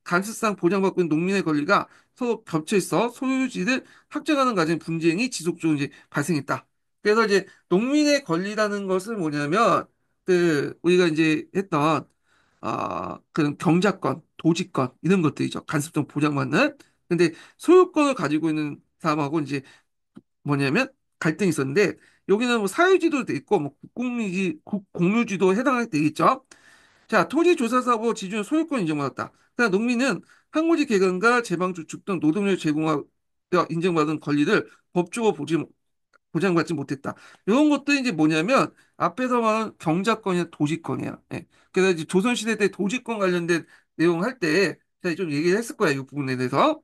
간습상 보장받고 있는 농민의 권리가 서로 겹쳐 있어 소유지를 확정하는 과정 분쟁이 지속적으로 이제 발생했다. 그래서 이제 농민의 권리라는 것은 뭐냐면 우리가 이제 했던 그런 경작권, 도지권 이런 것들이죠. 간섭적 보장받는. 근데 소유권을 가지고 있는 사람하고 이제 뭐냐면 갈등이 있었는데 여기는 뭐 사유지도 돼 있고 뭐 공유지도 해당하게 되겠죠. 자, 토지조사사고 지주는 소유권 인정받았다. 그러나 농민은 항우지 개간과 제방주축 등 노동력 제공하여 인정받은 권리를 법적으로 보장받지 못했다. 이런 것도 이제 뭐냐면 앞에서 말한 경작권이나 도지권이야. 예. 그래서 이제 조선시대 때 도지권 관련된 내용 할 때 제가 좀 얘기를 했을 거야. 이 부분에 대해서.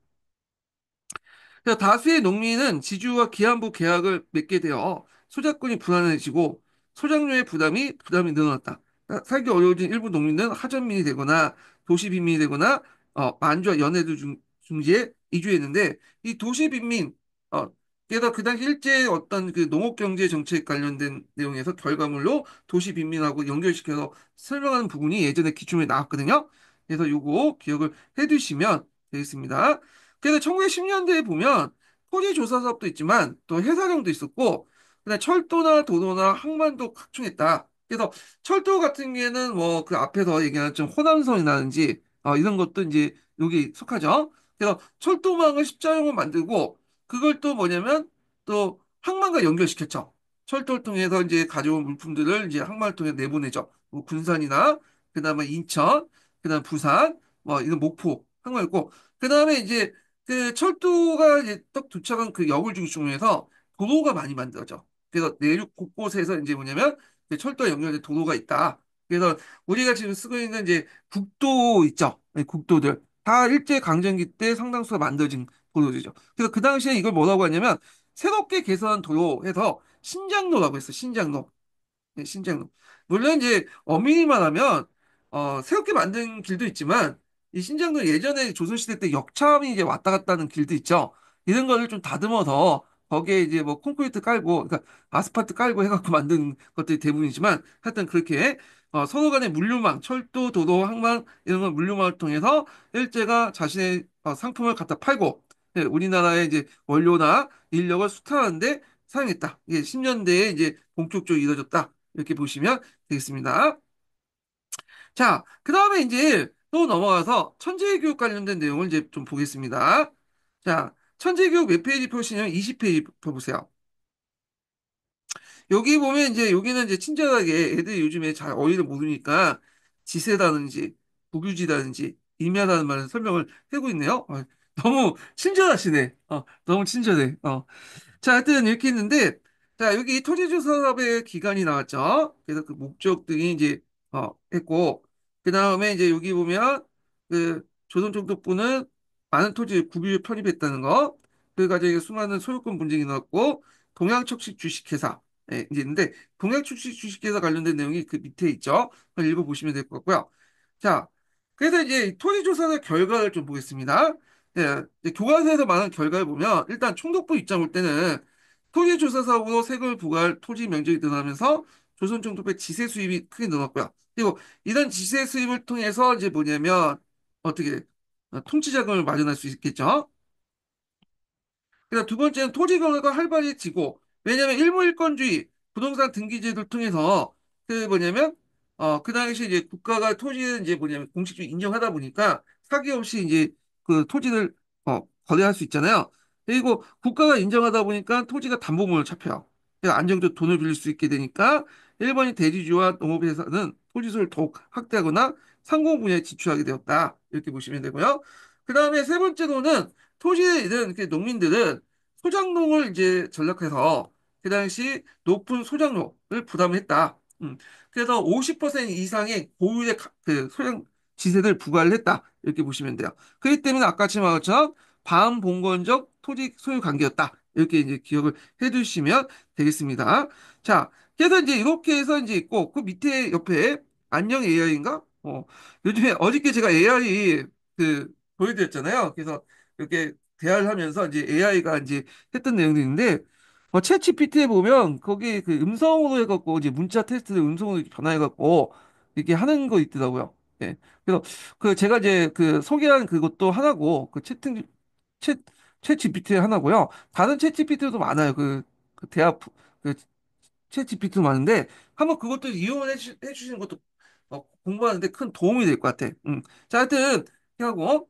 그래서 다수의 농민은 지주와 기한부 계약을 맺게 되어 소작권이 불안해지고 소작료의 부담이 늘어났다. 살기 어려워진 일부 농민은 하전민이 되거나 도시 빈민이 되거나 만주와 연해도 중지에 이주했는데 이 도시 빈민 게다가 그 당시 일제 어떤 그 농업 경제 정책 관련된 내용에서 결과물로 도시 빈민하고 연결시켜서 설명하는 부분이 예전에 기출문에 나왔거든요. 그래서 요거 기억을 해두시면 되겠습니다. 그래서 1910년대에 보면 토지 조사 사업도 있지만 또 해사령도 있었고 그다음에 철도나 도로나 항만도 확충했다. 그래서 철도 같은 경우에는 뭐 그 앞에서 얘기한 좀 호남선이라든지 이런 것도 이제 여기 속하죠. 그래서 철도망을 십자형을 만들고 그걸 또 뭐냐면 또 항만과 연결시켰죠. 철도를 통해서 이제 가져온 물품들을 이제 항만을 통해 내보내죠. 뭐 군산이나 그다음에 인천, 그다음 부산, 뭐 이런 목포 항만이고 그다음에 이제 그 철도가 이제 딱 도착한 그 역을 중심으로 해서 도로가 많이 만들어져. 그래서 내륙 곳곳에서 이제 뭐냐면 그 철도와 연결된 도로가 있다. 그래서 우리가 지금 쓰고 있는 이제 국도 있죠. 네, 국도들 다 일제 강점기 때 상당수가 만들어진 도로죠. 그래서 그 당시에 이걸 뭐라고 하냐면 새롭게 개선한 도로 해서 신장로라고 했어. 신장로. 네, 신장로. 물론 이제 엄밀히 말하면 새롭게 만든 길도 있지만 이 신장로 예전에 조선시대 때 역참이 이제 왔다 갔다 하는 길도 있죠. 이런 거를 좀 다듬어서 거기에 이제 뭐 콘크리트 깔고 그러니까 아스팔트 깔고 해갖고 만든 것들이 대부분이지만 하여튼 그렇게 서로 간의 물류망, 철도, 도로, 항만 이런 걸 물류망을 통해서 일제가 자신의 상품을 갖다 팔고 예, 우리나라의 이제 원료나 인력을 수탈하는데 사용했다. 이게 10년대에 이제 본격적으로 이루어졌다. 이렇게 보시면 되겠습니다. 자, 그 다음에 이제 또 넘어가서 천재교육 관련된 내용을 이제 좀 보겠습니다. 자, 천재교육 몇 페이지 펴시냐면 20페이지 펴보세요. 여기 보면 이제 여기는 이제 친절하게 애들이 요즘에 잘 어휘를 모르니까 지세다든지 국유지다든지 임야라는 말을 설명을 하고 있네요. 너무 친절하시네. 너무 친절해. 자, 하여튼 이렇게 했는데, 자, 여기 토지조사 사업의 기간이 나왔죠. 그래서 그 목적 등이 이제, 했고, 그 다음에 이제 여기 보면, 그, 조선총독부는 많은 토지를 국유에 편입했다는 거, 그 과정에 수많은 소유권 분쟁이 나왔고, 동양척식 주식회사, 예, 이제 있는데, 동양척식 주식회사 관련된 내용이 그 밑에 있죠. 그걸 읽어보시면 될 것 같고요. 자, 그래서 이제 토지조사 결과를 좀 보겠습니다. 예, 이제 교과서에서 말하는 결과를 보면 일단 총독부 입장 볼 때는 토지조사 사업으로 세금을 부과할 토지 면적이 늘어나면서 조선 총독부의 지세 수입이 크게 늘었고요. 그리고 이런 지세 수입을 통해서 이제 뭐냐면 어떻게 통치 자금을 마련할 수 있겠죠. 그다음 두 번째는 토지 거래가 활발해지고 왜냐하면 일모일권주의 부동산 등기제도를 통해서 그 뭐냐면 그 당시 이제 국가가 토지를 이제 뭐냐면 공식적으로 인정하다 보니까 사기 없이 이제 그 토지를 거래할 수 있잖아요. 그리고 국가가 인정하다 보니까 토지가 담보물로 잡혀요. 그래서 안정적으로 돈을 빌릴 수 있게 되니까 일본인 대지주와 농업회사는 토지수를 더욱 확대하거나 상공 분야에 지출하게 되었다. 이렇게 보시면 되고요. 그 다음에 세 번째로는 토지에 있는 이렇게 농민들은 소작농을 이제 전락해서 그 당시 높은 소작농을 부담했다. 그래서 50% 이상의 고율의 그 소양 지세를 부과를 했다. 이렇게 보시면 돼요. 그렇기 때문에 아까 말한 것처럼 반봉건적 토지 소유 관계였다. 이렇게 이제 기억을 해두시면 되겠습니다. 자, 그래서 이제 이렇게 해서 이제 있고 그 밑에 옆에 안녕 AI인가? 요즘에 어저께 제가 AI 그 보여드렸잖아요. 그래서 이렇게 대화를 하면서 이제 AI가 이제 했던 내용도 있는데 챗 GPT에 보면 거기 그 음성으로 해갖고 이제 문자 테스트를 음성으로 이렇게 변화해갖고 이렇게 하는 거 있더라고요. 예. 그래서 그 제가 이제 그 소개한 그것도 하나고 그 챗, 챗 GPT 하나고요. 다른 챗 GPT도 많아요. 그 대화 그 챗 GPT도 많은데 한번 그것도 이용을 해주시는 것도 공부하는데 큰 도움이 될 것 같아. 자, 하여튼 이렇게 하고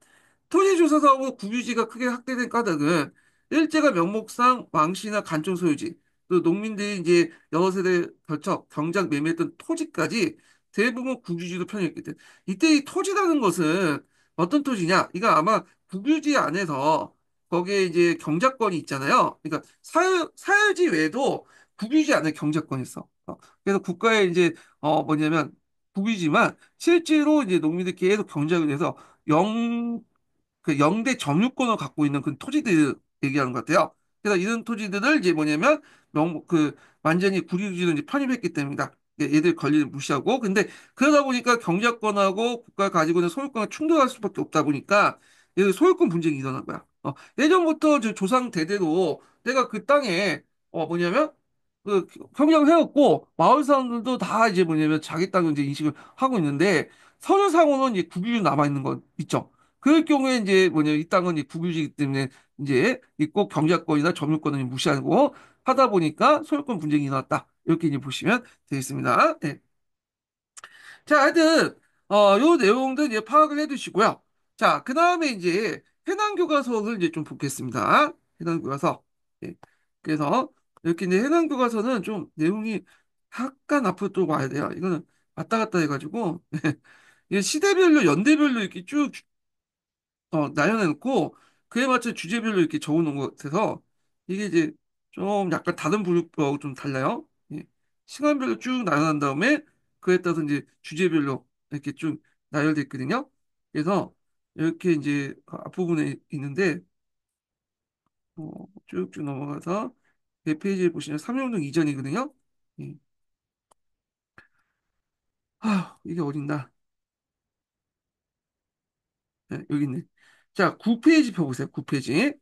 토지조사 사업으로 국유지가 크게 확대된 까닭은 일제가 명목상 왕시나 간종 소유지 또 농민들이 이제 여러 세대 걸쳐 경작 매매했던 토지까지 대부분 국유지로 편입했기 때문에 이때 이 토지라는 것은 어떤 토지냐? 이거 아마 국유지 안에서 거기에 이제 경작권이 있잖아요. 그러니까 사유지 외에도 국유지 안에 경작권이 있어. 그래서 국가에 이제 뭐냐면 국유지만 실제로 이제 농민들이 계속 경작을 해서 영 그 영대 점유권을 갖고 있는 그 토지들 얘기하는 것 같아요. 그래서 이런 토지들을 이제 뭐냐면 완전히 국유지로 이제 편입했기 때문이다. 얘들 권리를 무시하고 근데 그러다 보니까 경작권하고 국가가 가지고 있는 소유권과 충돌할 수밖에 없다 보니까 이 소유권 분쟁이 일어난 거야. 예전부터 저 조상 대대로 내가 그 땅에 뭐냐면 그 경작을 해왔고 마을 사람들도 다 이제 뭐냐면 자기 땅을 이제 인식을 하고 있는데 서류상으로는 이제 국유지 남아 있는 건 있죠. 그럴 경우에 이제 뭐냐 이 땅은 이제 국유지이기 때문에 이제 있고 경작권이나 점유권은 무시하고 하다 보니까 소유권 분쟁이 나왔다. 이렇게 이제 보시면 되겠습니다. 네. 자, 하여튼 요 내용들 이제 파악을 해두시고요. 자, 그 다음에 이제 해당 교과서를 이제 좀 보겠습니다. 해당 교과서. 예. 그래서 이렇게 이제 해당 교과서는 좀 내용이 약간 앞으로 또 와야 돼요. 이거는 왔다 갔다 해가지고 이게 시대별로 연대별로 이렇게 쭉 나열해놓고 그에 맞춰 주제별로 이렇게 적어놓은 것 같아서 이게 이제 좀 약간 다른 부류하고 좀 달라요. 예. 시간별로 쭉 나열한 다음에 그에 따라서 이제 주제별로 이렇게 쭉 나열돼 있거든요. 그래서 이렇게 이제 앞부분에 있는데 쭉쭉 넘어가서 몇 페이지에 보시면 삼용동 이전이거든요. 예. 이게 어딨나? 네, 여기 있네. 자, 9페이지 펴보세요. 9페이지.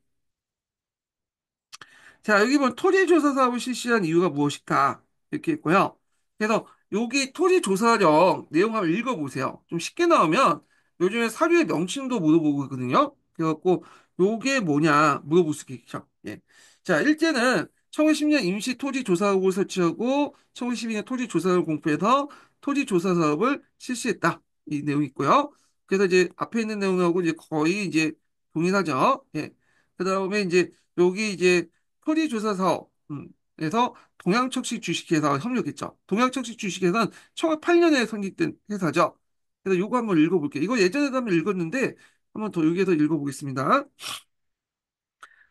자, 여기 보면 토지조사 사업을 실시한 이유가 무엇일까? 이렇게 있고요. 그래서 여기 토지조사령 내용 한번 읽어보세요. 좀 쉽게 나오면 요즘에 사료의 명칭도 물어보고 있거든요. 그래갖고 요게 뭐냐 물어볼 수 있겠죠. 예. 자, 일제는 1910년 임시 토지조사국을 설치하고 1912년 토지조사를 공표해서 토지조사 사업을 실시했다. 이 내용이 있고요. 그래서 이제 앞에 있는 내용하고 이제 거의 이제 동일하죠. 예. 그 다음에 이제 여기 이제 토지조사 사업에서 동양척식 주식회사와 협력했죠. 동양척식 주식회사는 1908년에 설립된 회사죠. 그래서 요거 한번 읽어볼게요. 이거 예전에도 한번 읽었는데 한번 더 여기에서 읽어보겠습니다.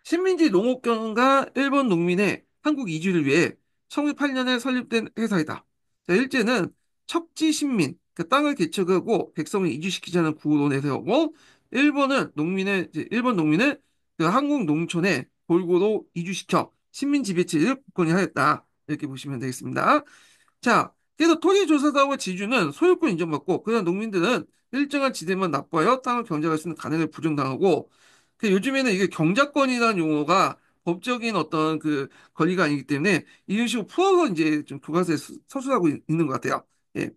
식민지 농업경과 일본 농민의 한국 이주를 위해 1908년에 설립된 회사이다. 자, 일제는 척지 신민, 그 땅을 개척하고 백성을 이주시키자는 구호로 내세우고, 일본 농민을 그 한국 농촌에 골고루 이주시켜 식민 지배체를 국권화했다. 이렇게 보시면 되겠습니다. 자, 그래서 토지조사 사업의 지주는 소유권 인정받고, 그다음 농민들은 일정한 지대만 납부하여 땅을 경작할 수 있는 가능을 부정당하고, 요즘에는 이게 경작권이라는 용어가 법적인 어떤 그 권리가 아니기 때문에 이런 식으로 풀어서 이제 좀 교과서에 서술하고 있는 것 같아요. 예.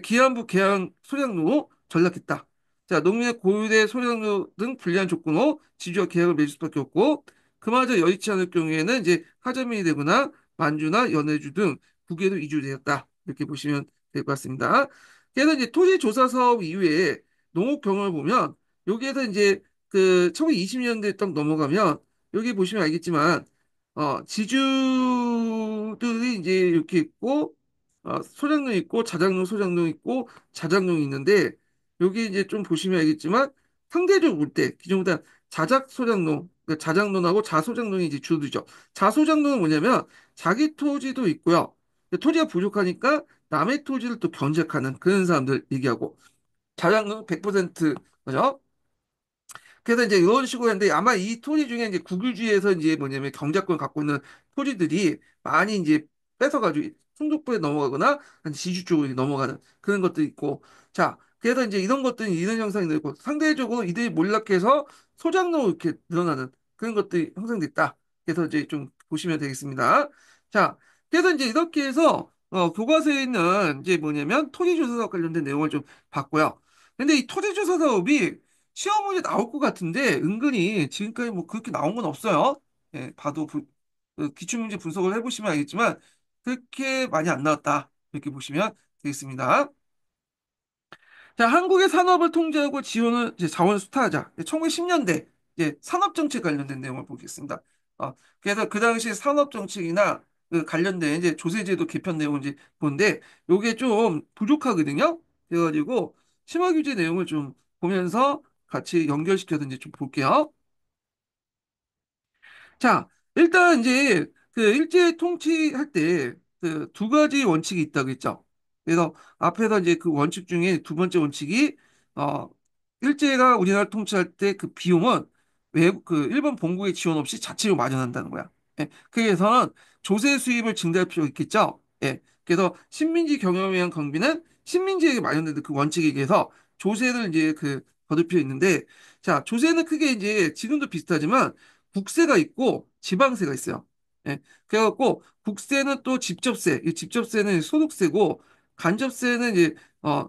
기한부 계양 소량로 전락했다. 자, 농민의 고유대 소량로 등 불리한 조건으로 지주와 계약을 맺을 수밖에 없고, 그마저 여의치 않을 경우에는 이제 하자민이 되거나 만주나 연해주 등 국외로 이주되었다. 이렇게 보시면 될 것 같습니다. 그래서 이제 토지 조사 사업 이후에 농업 경험을 보면 여기에서 이제 그 1920년대 딱 넘어가면 여기 보시면 알겠지만 지주들이 이제 이렇게 있고 소장농 있고 자장농 소장농 있고 자장농이 있는데 여기 이제 좀 보시면 알겠지만 상대적으로 볼 때 기존보다 자작 소장농 그러니까 자장농하고 자소장농이 이제 주도죠. 자소장농은 뭐냐면 자기 토지도 있고요. 토지가 부족하니까 남의 토지를 또 견적하는 그런 사람들 얘기하고 자장농 100% 그죠? 그래서 이제 이런 식으로 했는데 아마 이 토지 중에 이제 국유지에서 이제 뭐냐면 경작권 갖고 있는 토지들이 많이 이제 뺏어가지고 충족부에 넘어가거나 아니 지주 쪽으로 넘어가는 그런 것도 있고 자 그래서 이제 이런 것들이 이런 현상이 늘고 상대적으로 이들이 몰락해서 소장농으로 이렇게 늘어나는 그런 것들이 형성됐다. 그래서 이제 좀 보시면 되겠습니다. 자 그래서 이제 이렇게 해서 교과서에 있는 이제 뭐냐면 토지조사 사업 관련된 내용을 좀 봤고요. 근데 이 토지조사 사업이 시험 문제 나올 것 같은데 은근히 지금까지 뭐 그렇게 나온 건 없어요. 예, 봐도 그 기출문제 분석을 해보시면 알겠지만 그렇게 많이 안 나왔다. 이렇게 보시면 되겠습니다. 자, 한국의 산업을 통제하고 지원을 이제 자원을 수탈하자. 1910년대 이제 산업정책 관련된 내용을 보겠습니다. 그래서 그 당시 산업정책이나 그 관련된 이제 조세제도 개편 내용을 이제 보는데 요게 좀 부족하거든요. 그래가지고 심화규제 내용을 좀 보면서 같이 연결시켜서 이제 좀 볼게요. 자, 일단 이제 그 일제 통치할 때 그 두 가지 원칙이 있다고 했죠. 그래서 앞에서 이제 그 원칙 중에 두 번째 원칙이 어 일제가 우리나라 통치할 때 그 비용은 외국 그 일본 본국의 지원 없이 자체로 마련한다는 거야. 예. 그래서는 조세 수입을 증대할 필요가 있겠죠. 예. 그래서 식민지 경영에 의한 경비는 식민지에게 마련된 그 원칙에 의해서 조세를 이제 그 거둘 필요 있는데 자, 조세는 크게 이제 지금도 비슷하지만 국세가 있고 지방세가 있어요. 예. 그래갖고 국세는 또 직접세, 이 직접세는 소득세고 간접세는 이제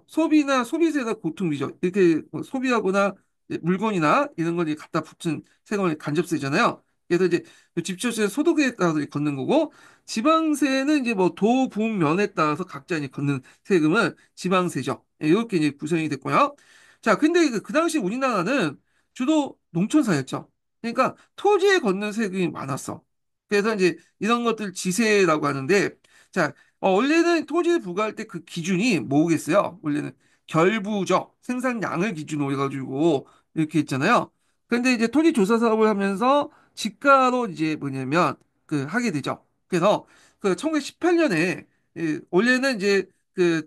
소비나 소비세나 고통비죠. 이렇게 뭐 소비하거나 이제 물건이나 이런 걸 이제 갖다 붙은 세금이 간접세잖아요. 그래서 이제 그 직접세는 소득에 따라서 걷는 거고 지방세는 이제 뭐 도, 분, 면에 따라서 각자 이제 걷는 세금은 지방세죠. 예, 이렇게 이제 구성이 됐고요. 자, 근데 그 당시 우리나라는 주로 농촌사였죠. 그러니까 토지에 걷는 세금이 많았어. 그래서 이제 이런 것들 지세라고 하는데, 자, 원래는 토지를 부과할 때 그 기준이 뭐겠어요? 원래는 결부죠. 생산량을 기준으로 해가지고 이렇게 했잖아요. 근데 이제 토지 조사 사업을 하면서 지가로 이제 뭐냐면 그 하게 되죠. 그래서 그 1918년에 원래는 이제 그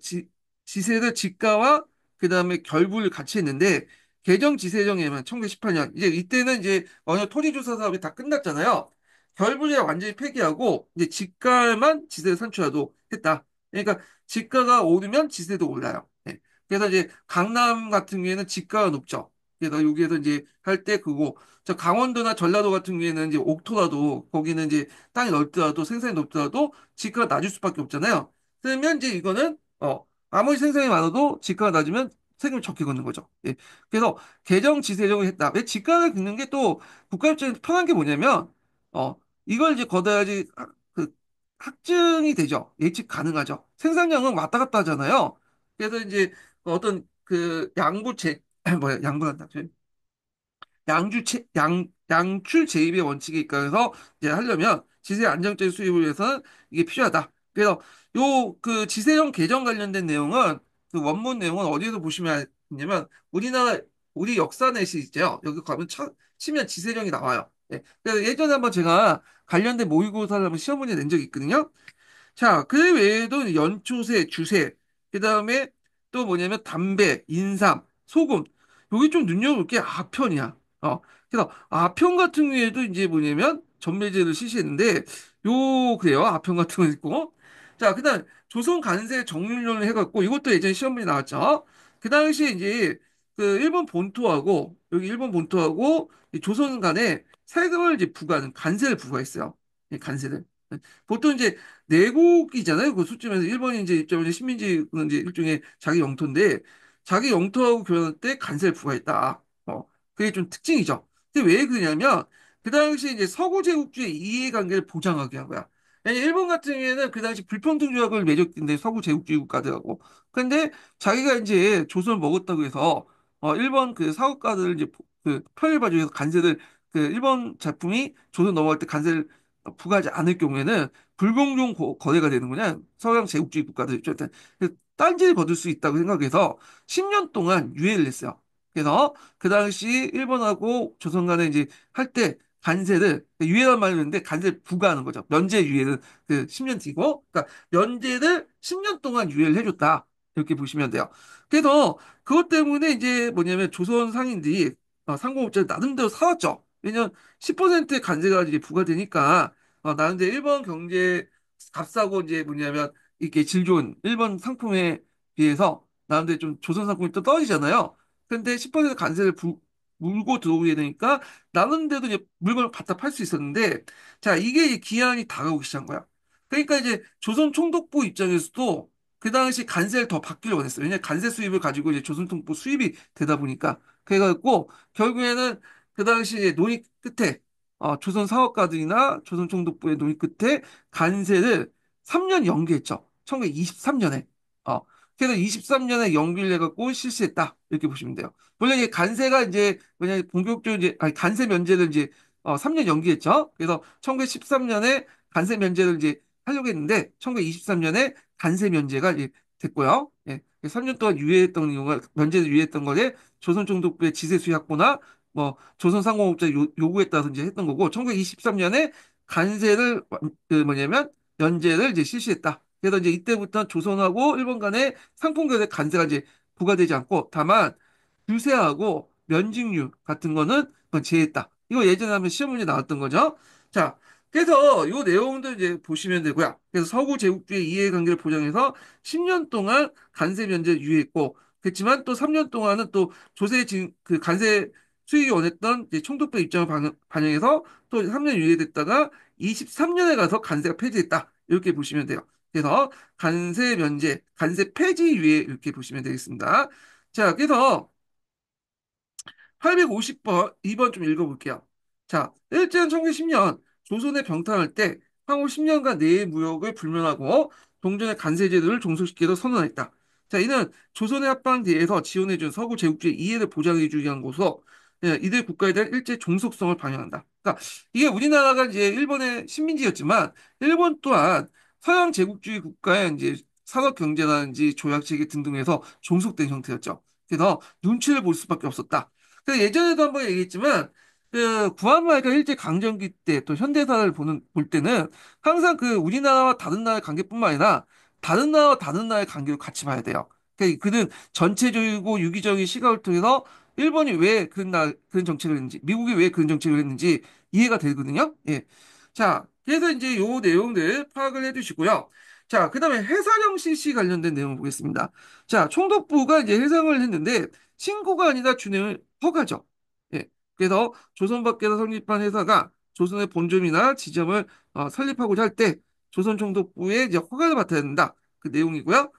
지세를 지가와 그다음에 결부를 같이 했는데 개정 지세정에만 1918년 이제 이때는 이제 어느 토지 조사 사업이 다 끝났잖아요. 결부제 완전히 폐기하고 이제 지가만 지세를 산출하도록 했다. 그러니까 지가가 오르면 지세도 올라요. 예. 그래서 이제 강남 같은 경우에는 지가가 높죠. 그래서 여기에서 이제 할 때 그거 저 강원도나 전라도 같은 경우에는 이제 옥토라도 거기는 이제 땅이 넓더라도 생산이 높더라도 지가가 낮을 수밖에 없잖아요. 그러면 이제 이거는 아무리 생산이 많아도 지가가 낮으면 세금을 적게 걷는 거죠. 예. 그래서 개정 지세정을 했다. 왜 지가를 걷는 게 또 국가 입장에서 편한 게 뭐냐면 어 이걸 이제 걷어야지 그 확증이 되죠. 예측 가능하죠. 생산량은 왔다 갔다 하잖아요. 그래서 이제 어떤 그 양부채 뭐야 양분한다. 양출 재입의 원칙에 입각해서 이제 하려면 지세 안정적인 수입을 위해서는 이게 필요하다. 그래서 요 그 지세형 개정 관련된 내용은 그 원문 내용은 어디에서 보시면 있냐면 우리 역사넷이 있죠. 여기 가면 치면 지세령이 나와요. 예. 그래서 예전에 한번 제가 관련된 모의고사를 한번 시험 문제 낸 적이 있거든요. 자, 그 외에도 연초세, 주세, 그 다음에 또 뭐냐면 담배, 인삼, 소금. 여기 좀 눈여겨볼 게 아편이야. 그래서 아편 같은 경우에도 이제 뭐냐면 전매제를 실시했는데, 그래요. 아편 같은 거 있고. 자, 그 다음 조선 관세 정률론을 해갖고 이것도 예전에 시험문제 나왔죠. 그 당시에 이제 그 일본 본토하고, 여기 일본 본토하고 이 조선 간에 세금을 이제 부과하는 관세를 부과했어요. 이 관세를. 보통 이제 내국이잖아요. 그 수쯤에서 일본이 이제 입장에서 식민지는 이제 일종의 자기 영토인데 자기 영토하고 교환할 때 관세를 부과했다. 그게 좀 특징이죠. 근데 왜 그러냐면 그 당시 이제 서구 제국주의 이해관계를 보장하기 위한 거야. 왜냐면 일본 같은 경우에는 그 당시 불평등 조약을 맺었는데 서구 제국주의 국가들하고. 근데 자기가 이제 조선을 먹었다고 해서 일본 그 사업가들 이제 그 편을 봐주기 위해서 관세를 그 일본 작품이 조선 넘어갈 때 관세를 부과하지 않을 경우에는 불공정 거래가 되는 거냐? 서양 제국주의 국가들 입장에서 딴지를 거둘 수 있다고 생각해서 10년 동안 유예를 했어요. 그래서 그 당시 일본하고 조선 간에 이제 할 때 관세를 유예란 말을 했는데 관세를 부과하는 거죠. 면제 유예는 그 10년 뒤고, 그러니까 면제를 10년 동안 유예를 해줬다. 이렇게 보시면 돼요. 그래서 그것 때문에 이제 뭐냐면 조선 상인들이 상공업자를 나름대로 사왔죠. 왜냐면 10%의 관세가 이제 부과되니까 나름대로 일본 경제 값싸고 이제 뭐냐면 이렇게 질 좋은 일본 상품에 비해서 나름대로 좀 조선 상품이 또 떨어지잖아요. 근데 10% 관세를 물고 들어오게 되니까 나름대로 이제 물건을 갖다 팔 수 있었는데 자 이게 이제 기한이 다가오기 시작한 거야. 그러니까 이제 조선 총독부 입장에서도 그 당시 관세를 더 받기를 원했어요. 왜냐면 관세 수입을 가지고 이제 조선 총독부 수입이 되다 보니까 그래가지고 결국에는 그 당시 이제 논의 끝에 조선 사업가들이나 조선 총독부의 논의 끝에 관세를 3년 연기했죠. 1923년에. 그래서 23년에 연기를 해갖고 실시했다. 이렇게 보시면 돼요. 물론 이 관세가 이제 뭐냐 본격적으로 이제 아니 관세 면제를 이제 3년 연기했죠. 그래서 1913년에 관세 면제를 이제 하려고 했는데 1923년에 관세 면제가 이제 됐고요. 예. 3년 동안 유예했던 이유가 면제를 유예했던 거에 조선 총독부의 지세 수익 확보나 뭐 조선상공업자 요구에 따라서 이제 했던 거고 1923년에 관세를 그 뭐냐면 면제를 이제 실시했다. 그래서 이제 이때부터 조선하고 일본 간의 상품 교대 관세가 이제 부과되지 않고 다만 유세하고 면직류 같은 거는 그건 제했다. 이거 예전에 한번 시험 문제 나왔던 거죠. 자, 그래서 요 내용도 이제 보시면 되고요. 그래서 서구 제국주의 이해관계를 보장해서 10년 동안 관세 면제를 유예했고 그렇지만 또 3년 동안은 또 그 관세 수익이 원했던 이제 총독부 입장을 반영해서 또 3년 유예됐다가 23년에 가서 관세가 폐지됐다. 이렇게 보시면 돼요. 그래서 관세 면제, 관세 폐지 유예 이렇게 보시면 되겠습니다. 자, 그래서 850번, 2번 좀 읽어볼게요. 자, 일제는 1910년 조선에 병탈할 때 향후 10년간 내의 무역을 불면하고 동전의 관세 제도를 종속시키도록 선언했다. 자, 이는 조선의 합방 뒤에서 지원해준 서구 제국주의 이해를 보장해주기 위한 것으로 이들 국가에 대한 일제 종속성을 반영한다. 그러니까 이게 우리나라가 이제 일본의 식민지였지만 일본 또한 서양 제국주의 국가의 이제 산업 경제라든지 조약 체계 등등에서 종속된 형태였죠. 그래서 눈치를 볼 수밖에 없었다. 그 예전에도 한번 얘기했지만 그 구한말과 일제 강점기 때 또 현대사를 볼 때는 항상 그 우리나라와 다른 나라의 관계뿐만 아니라 다른 나라와 다른 나라의 관계도 같이 봐야 돼요. 그는 전체적이고 유기적인 시각을 통해서 일본이 왜 그런 정책을 했는지, 미국이 왜 그런 정책을 했는지 이해가 되거든요. 예. 자, 그래서 이제 요 내용들 파악을 해주시고요. 자, 그 다음에 해사령 실시 관련된 내용을 보겠습니다. 자, 총독부가 이제 해상을 했는데 신고가 아니라 준행을 허가죠. 예. 그래서 조선 밖에서 설립한 회사가 조선의 본점이나 지점을 설립하고자 할 때 조선 총독부의 이제 허가를 받아야 된다. 그 내용이고요.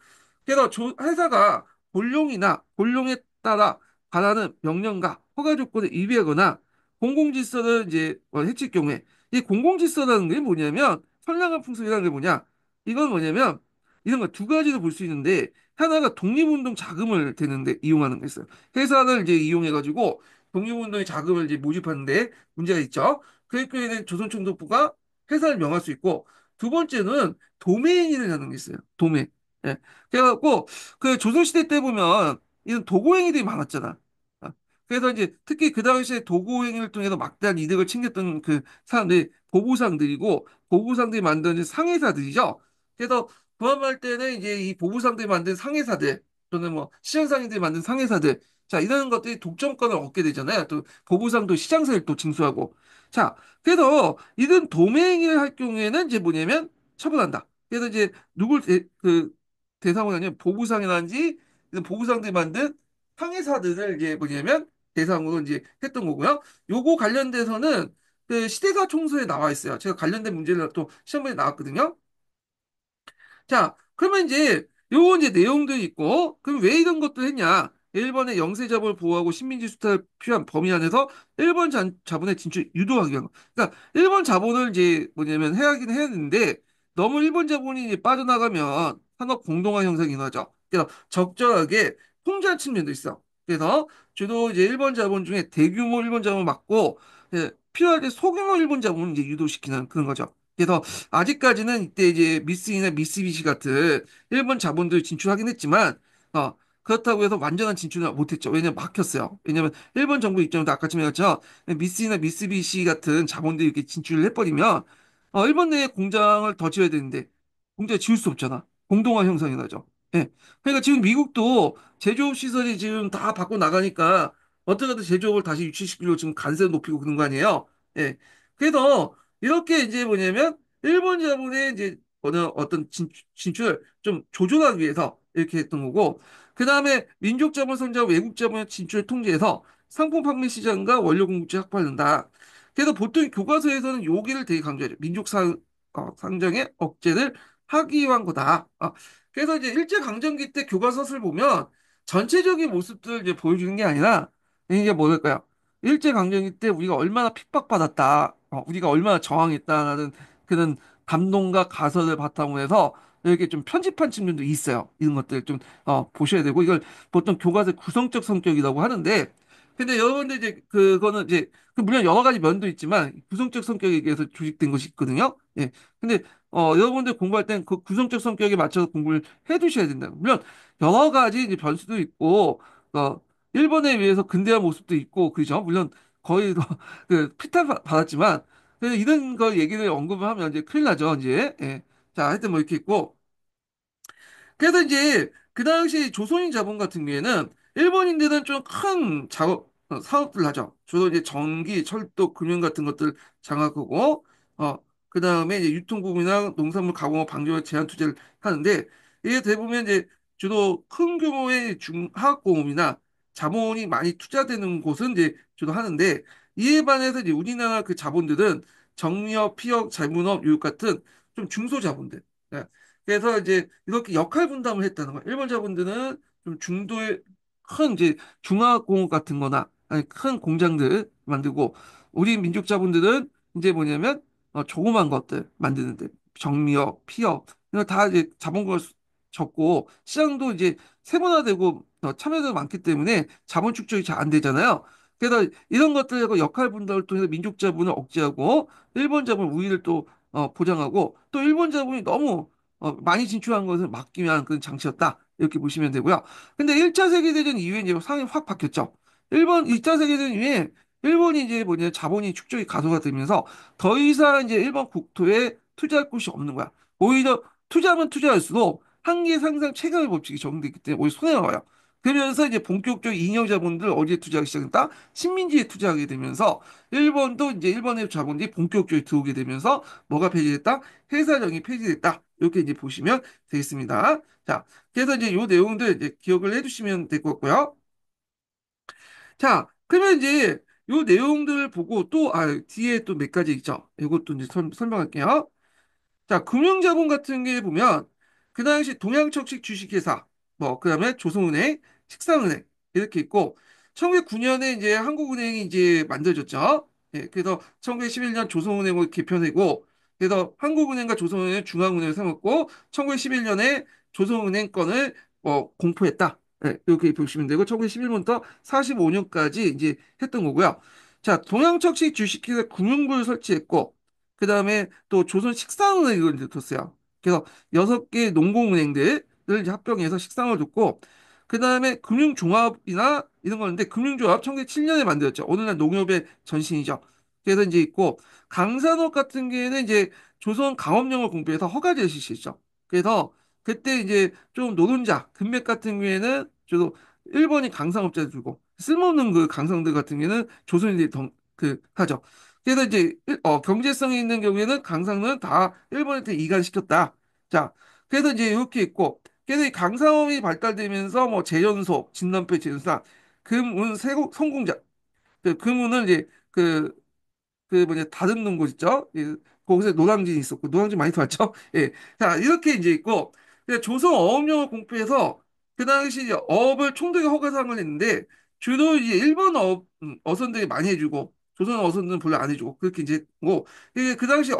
그래서 회사가 본령에 따라 가라는 명령과 허가 조건을 위배하거나 공공질서를 이제 해칠 경우에 이 공공질서라는 게 뭐냐면 선량한 풍속이라는 게 뭐냐? 이건 뭐냐면 이런 거 두 가지로 볼 수 있는데 하나가 독립운동 자금을 대는데 이용하는 게 있어요. 회사를 이제 이용해가지고 독립운동의 자금을 이제 모집하는데 문제가 있죠. 그럴 경우에는 조선총독부가 회사를 명할 수 있고 두 번째는 도매인을 하는 게 있어요. 도매. 예. 그래갖고 그 조선시대 때 보면 이런 도고행위들이 많았잖아. 아, 그래서 이제 특히 그 당시에 도고행위를 통해서 막대한 이득을 챙겼던 그 사람들이 보부상들이 만든 상회사들이죠. 그래서 구한말 때는 이제 이 보부상들이 만든 상회사들 또는 뭐 시장상인들이 만든 상회사들 자 이런 것들이 독점권을 얻게 되잖아요. 또 보부상도 시장세를 또 징수하고 자 그래서 이런 도매행위를 할 경우에는 이제 뭐냐면 처벌한다. 그래서 이제 그 대상으로 하냐면 보부상이라든지 이런 보부상들이 만든 상회사들을 이제 뭐냐면 대상으로 이제 했던 거고요. 요거 관련돼서는 그 시대사 총서에 나와 있어요. 제가 관련된 문제를 또 시험에 나왔거든요. 자, 그러면 이제 요거 이제 내용도 있고, 그럼 왜 이런 것도 했냐? 일본의 영세자본을 보호하고 식민지 수탈을 피한 범위 안에서 일본 자본의 진출 유도하기 위한 거. 그러니까 일본 자본을 이제 뭐냐면 해야긴 해야 되는데 너무 일본 자본이 이제 빠져나가면 산업 공동화 형성이 나죠. 그래서 적절하게 통제할 측면도 있어. 그래서 주로 이제 일본 자본 중에 대규모 일본 자본을 막고 필요할 때 소규모 일본 자본을 이제 유도시키는 그런 거죠. 그래서 아직까지는 이때 이제 미쓰이나 미쓰비시 같은 일본 자본들 진출하긴 했지만, 그렇다고 해서 완전한 진출은 못했죠. 왜냐면 막혔어요. 왜냐면 일본 정부 입장에서 아까 전에 말했죠. 미쓰이나 미쓰비시 같은 자본들이 이렇게 진출을 해버리면, 일본 내에 공장을 더 지어야 되는데, 공장을 지을 수 없잖아. 공동화 형성이 나죠. 예. 그러니까 지금 미국도 제조업 시설이 지금 다 밖으로 나가니까, 어떻게든 제조업을 다시 유치시키려고 지금 관세를 높이고 그런 거 아니에요. 예. 그래서, 이렇게 이제 뭐냐면 일본 자본의 이제 어떤 진출을 좀 조절하기 위해서 이렇게 했던 거고 그 다음에 민족 자본 선정 외국 자본의 진출을 통제해서 상품 판매 시장과 원료 공급지 확보한다. 그래서 보통 교과서에서는 여기를 되게 강조하죠. 상정의 억제를 하기 위한 거다. 그래서 이제 일제강점기 때 교과서를 보면 전체적인 모습들을 이제 보여주는 게 아니라 이게 뭐랄까요? 일제강점기 때 우리가 얼마나 핍박받았다, 우리가 얼마나 저항했다라는 그런 감동과 가설을 바탕으로 해서 이렇게 좀 편집한 측면도 있어요. 이런 것들 좀 보셔야 되고 이걸 보통 교과서의 구성적 성격이라고 하는데 근데 여러분들 이제 그거는 이제 물론 여러 가지 면도 있지만 구성적 성격에 의해서 조직된 것이 있거든요. 예. 근데 여러분들 공부할 땐 그 구성적 성격에 맞춰서 공부를 해 두셔야 된다. 물론 여러 가지 이제 변수도 있고 일본에 의해서 근대한 모습도 있고 그죠? 물론 거의 그 피탄 받았지만 그래서 이런 거 얘기를 언급을 하면 이제 큰일 나죠, 이제. 예. 자, 하여튼 뭐 이렇게 있고 그래서 이제 그 당시 조선인 자본 같은 경우에는 일본인들은 좀 큰 작업 사업들 하죠. 주로 이제 전기, 철도, 금융 같은 것들 장악하고 그 다음에 이제 유통부문이나 농산물 가공업 방조에 제한 투자를 하는데 이게 대부분 이제 주로 큰 규모의 중화학공업이나 자본이 많이 투자되는 곳은 이제 주로 하는데 이에 반해서 이제 우리나라 그 자본들은 정리업, 피업, 잘문업, 교육 같은 좀 중소자본들. 예. 그래서 이제 이렇게 역할 분담을 했다는 거예요. 일본 자본들은 좀 중도의 큰 이제 중화공업 같은 거나 아니 큰 공장들 만들고 우리 민족 자본들은 이제 뭐냐면 조그만 것들 만드는데 정미업, 피업 이거 다 이제 자본금을 적고 시장도 이제 세분화되고 참여자가 많기 때문에 자본 축적이 잘 안 되잖아요. 그래서 이런 것들하고 역할 분담을 통해서 민족 자본을 억제하고 일본 자본 우위를 또 보장하고 또 일본 자본이 너무 많이 진출한 것을 막기 위한 그런 장치였다. 이렇게 보시면 되고요. 근데 1차 세계대전 이후에 이제 상황이 확 바뀌었죠. 일본 2차 세계대전 이후에 일본이 이제 뭐냐 자본이 축적이 가속화 되면서 더 이상 이제 일본 국토에 투자할 곳이 없는 거야. 오히려 투자하면 투자할수록 한계 상승 체감의 법칙이 적용됐기 때문에 오히려 손해가 와요. 그러면서 이제 본격적으로 잉여 자본들 어디에 투자하기 시작했다? 식민지에 투자하게 되면서 일본도 이제 일본의 자본들이 본격적으로 들어오게 되면서 뭐가 폐지됐다? 회사령이 폐지됐다. 이렇게 이제 보시면 되겠습니다. 자, 그래서 이제 요 내용들 이제 기억을 해두시면 될 것 같고요. 자, 그러면 이제 요 내용들을 보고 또, 뒤에 또 몇 가지 있죠. 이것도 이제 설명할게요. 자, 금융자본 같은 게 보면, 그 당시 동양척식 주식회사, 뭐, 그 다음에 조선은행, 식상은행, 이렇게 있고, 1909년에 이제 한국은행이 이제 만들어졌죠. 예, 그래서 1911년 조선은행을 개편하고, 그래서 한국은행과 조선은행 중앙은행을 세웠고, 1911년에 조선은행 건을 공포했다. 예, 이렇게 보시면 되고, 1911년부터 45년까지 이제 했던 거고요. 자, 동양척식 주식회사 금융부를 설치했고, 그 다음에 또 조선 식상은행을 이제 뒀어요. 그래서 6개 농공은행들을 이제 합병해서 식상을 뒀고, 그 다음에 금융종합이나 이런 거는데, 금융종합 1907년에 만들었죠. 오늘날 농협의 전신이죠. 그래서 이제 있고, 강산업 같은 경우에는 이제 조선 강업령을 공부해서 허가제를 실시했죠. 그래서 그때 이제 좀 노동자, 금맥 같은 경우에는 저도 일본이 강상업자를 주고, 쓸모없는 그 강상들 같은 경우에는 조선인들이 하죠. 그래서 이제 경제성이 있는 경우에는 강상은 다 일본한테 이관시켰다. 자, 그래서 이제 이렇게 있고, 그래서 이 강상업이 발달되면서 뭐 제연소, 진남패 제연사, 금은 세국 성공자, 그 금은은 이제 그 뭐냐 다듬는 곳 있죠? 예, 거기서 노량진이 있었고 노량진 많이 들어왔죠? 예. 자, 이렇게 이제 있고 조선 어업령을 공표해서 그 당시 이제 어업을 총독이 허가상을 했는데 주로 이제 일본 어선들이 많이 해주고 조선 어선들은 별로 안 해주고 그렇게 이제 뭐 이게 그 당시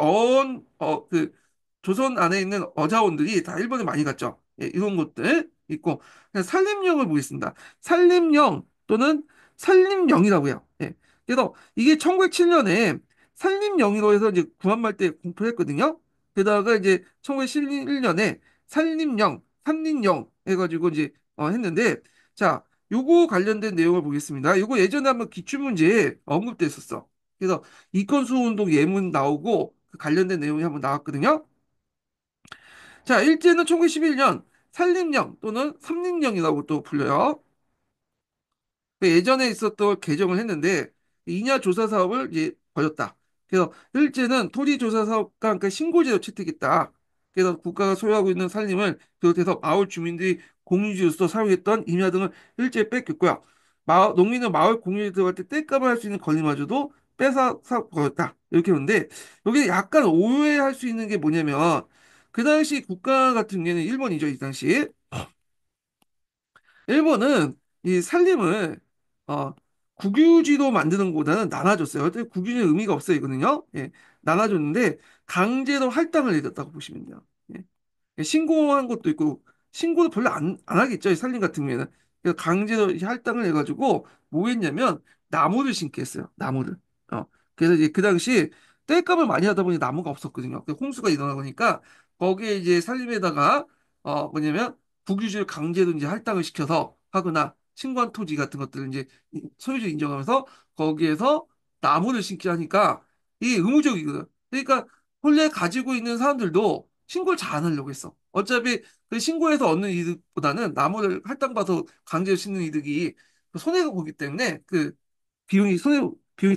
그 조선 안에 있는 어자원들이 다 일본에 많이 갔죠. 예, 이런 것들 있고 그냥 산림령을 보겠습니다. 산림령 또는 산림령이라고 해요. 예. 그래서 이게 1907년에 산림령으로 해서 이제 구한말대 공표했거든요. 게다가 이제 1911년에 산림령, 산림령 해가지고 이제 했는데 자, 요거 관련된 내용을 보겠습니다. 요거 예전에 한번 기출문제에 언급됐었어. 그래서 이건수 운동 예문 나오고 그 관련된 내용이 한번 나왔거든요. 자, 일제는 1911년 산림령 또는 삼림령이라고 또 불려요. 그 예전에 있었던 개정을 했는데 이냐 조사 사업을 이제 벌였다. 그래서 일제는 토지 조사 사업과 함께 신고제도 채택했다. 그래서 국가가 소유하고 있는 산림을 비롯해서 마을 주민들이 공유지로서 사용했던 임야 등을 일제에 뺏겼고요. 농민은 마을 공유지에 들어갈 때 땔감을 할 수 있는 권리마저도 뺏어 버렸다. 이렇게 하는데 여기 약간 오해할 수 있는 게 뭐냐면 그 당시 국가 같은 경우에는 일본이죠. 이 당시. 일본은 이 산림을 어, 국유지로 만드는 것보다는 나눠줬어요. 어때 국유지는 의미가 없어요, 이거는요. 예, 나눠줬는데 강제로 할당을 해줬다고 보시면 돼요. 예, 신고한 것도 있고 신고도 별로 안 하겠죠, 이 산림 같은 경우에는. 그래서 강제로 이 할당을 해가지고 뭐 했냐면 나무를 심게 했어요, 나무를. 어, 그래서 이제 그 당시 땔감을 많이 하다 보니 나무가 없었거든요. 그 홍수가 일어나 보니까 거기에 이제 산림에다가 뭐냐면 국유지를 강제로 이제 할당을 시켜서 하거나 신고한 토지 같은 것들을 이제 소유주 인정하면서 거기에서 나무를 심게 하니까 이게 의무적이거든. 그러니까 본래 가지고 있는 사람들도 신고를 잘 안 하려고 했어. 어차피 그 신고해서 얻는 이득보다는 나무를 할당받아서 강제로 심는 이득이 손해가 보기 때문에 그 비용이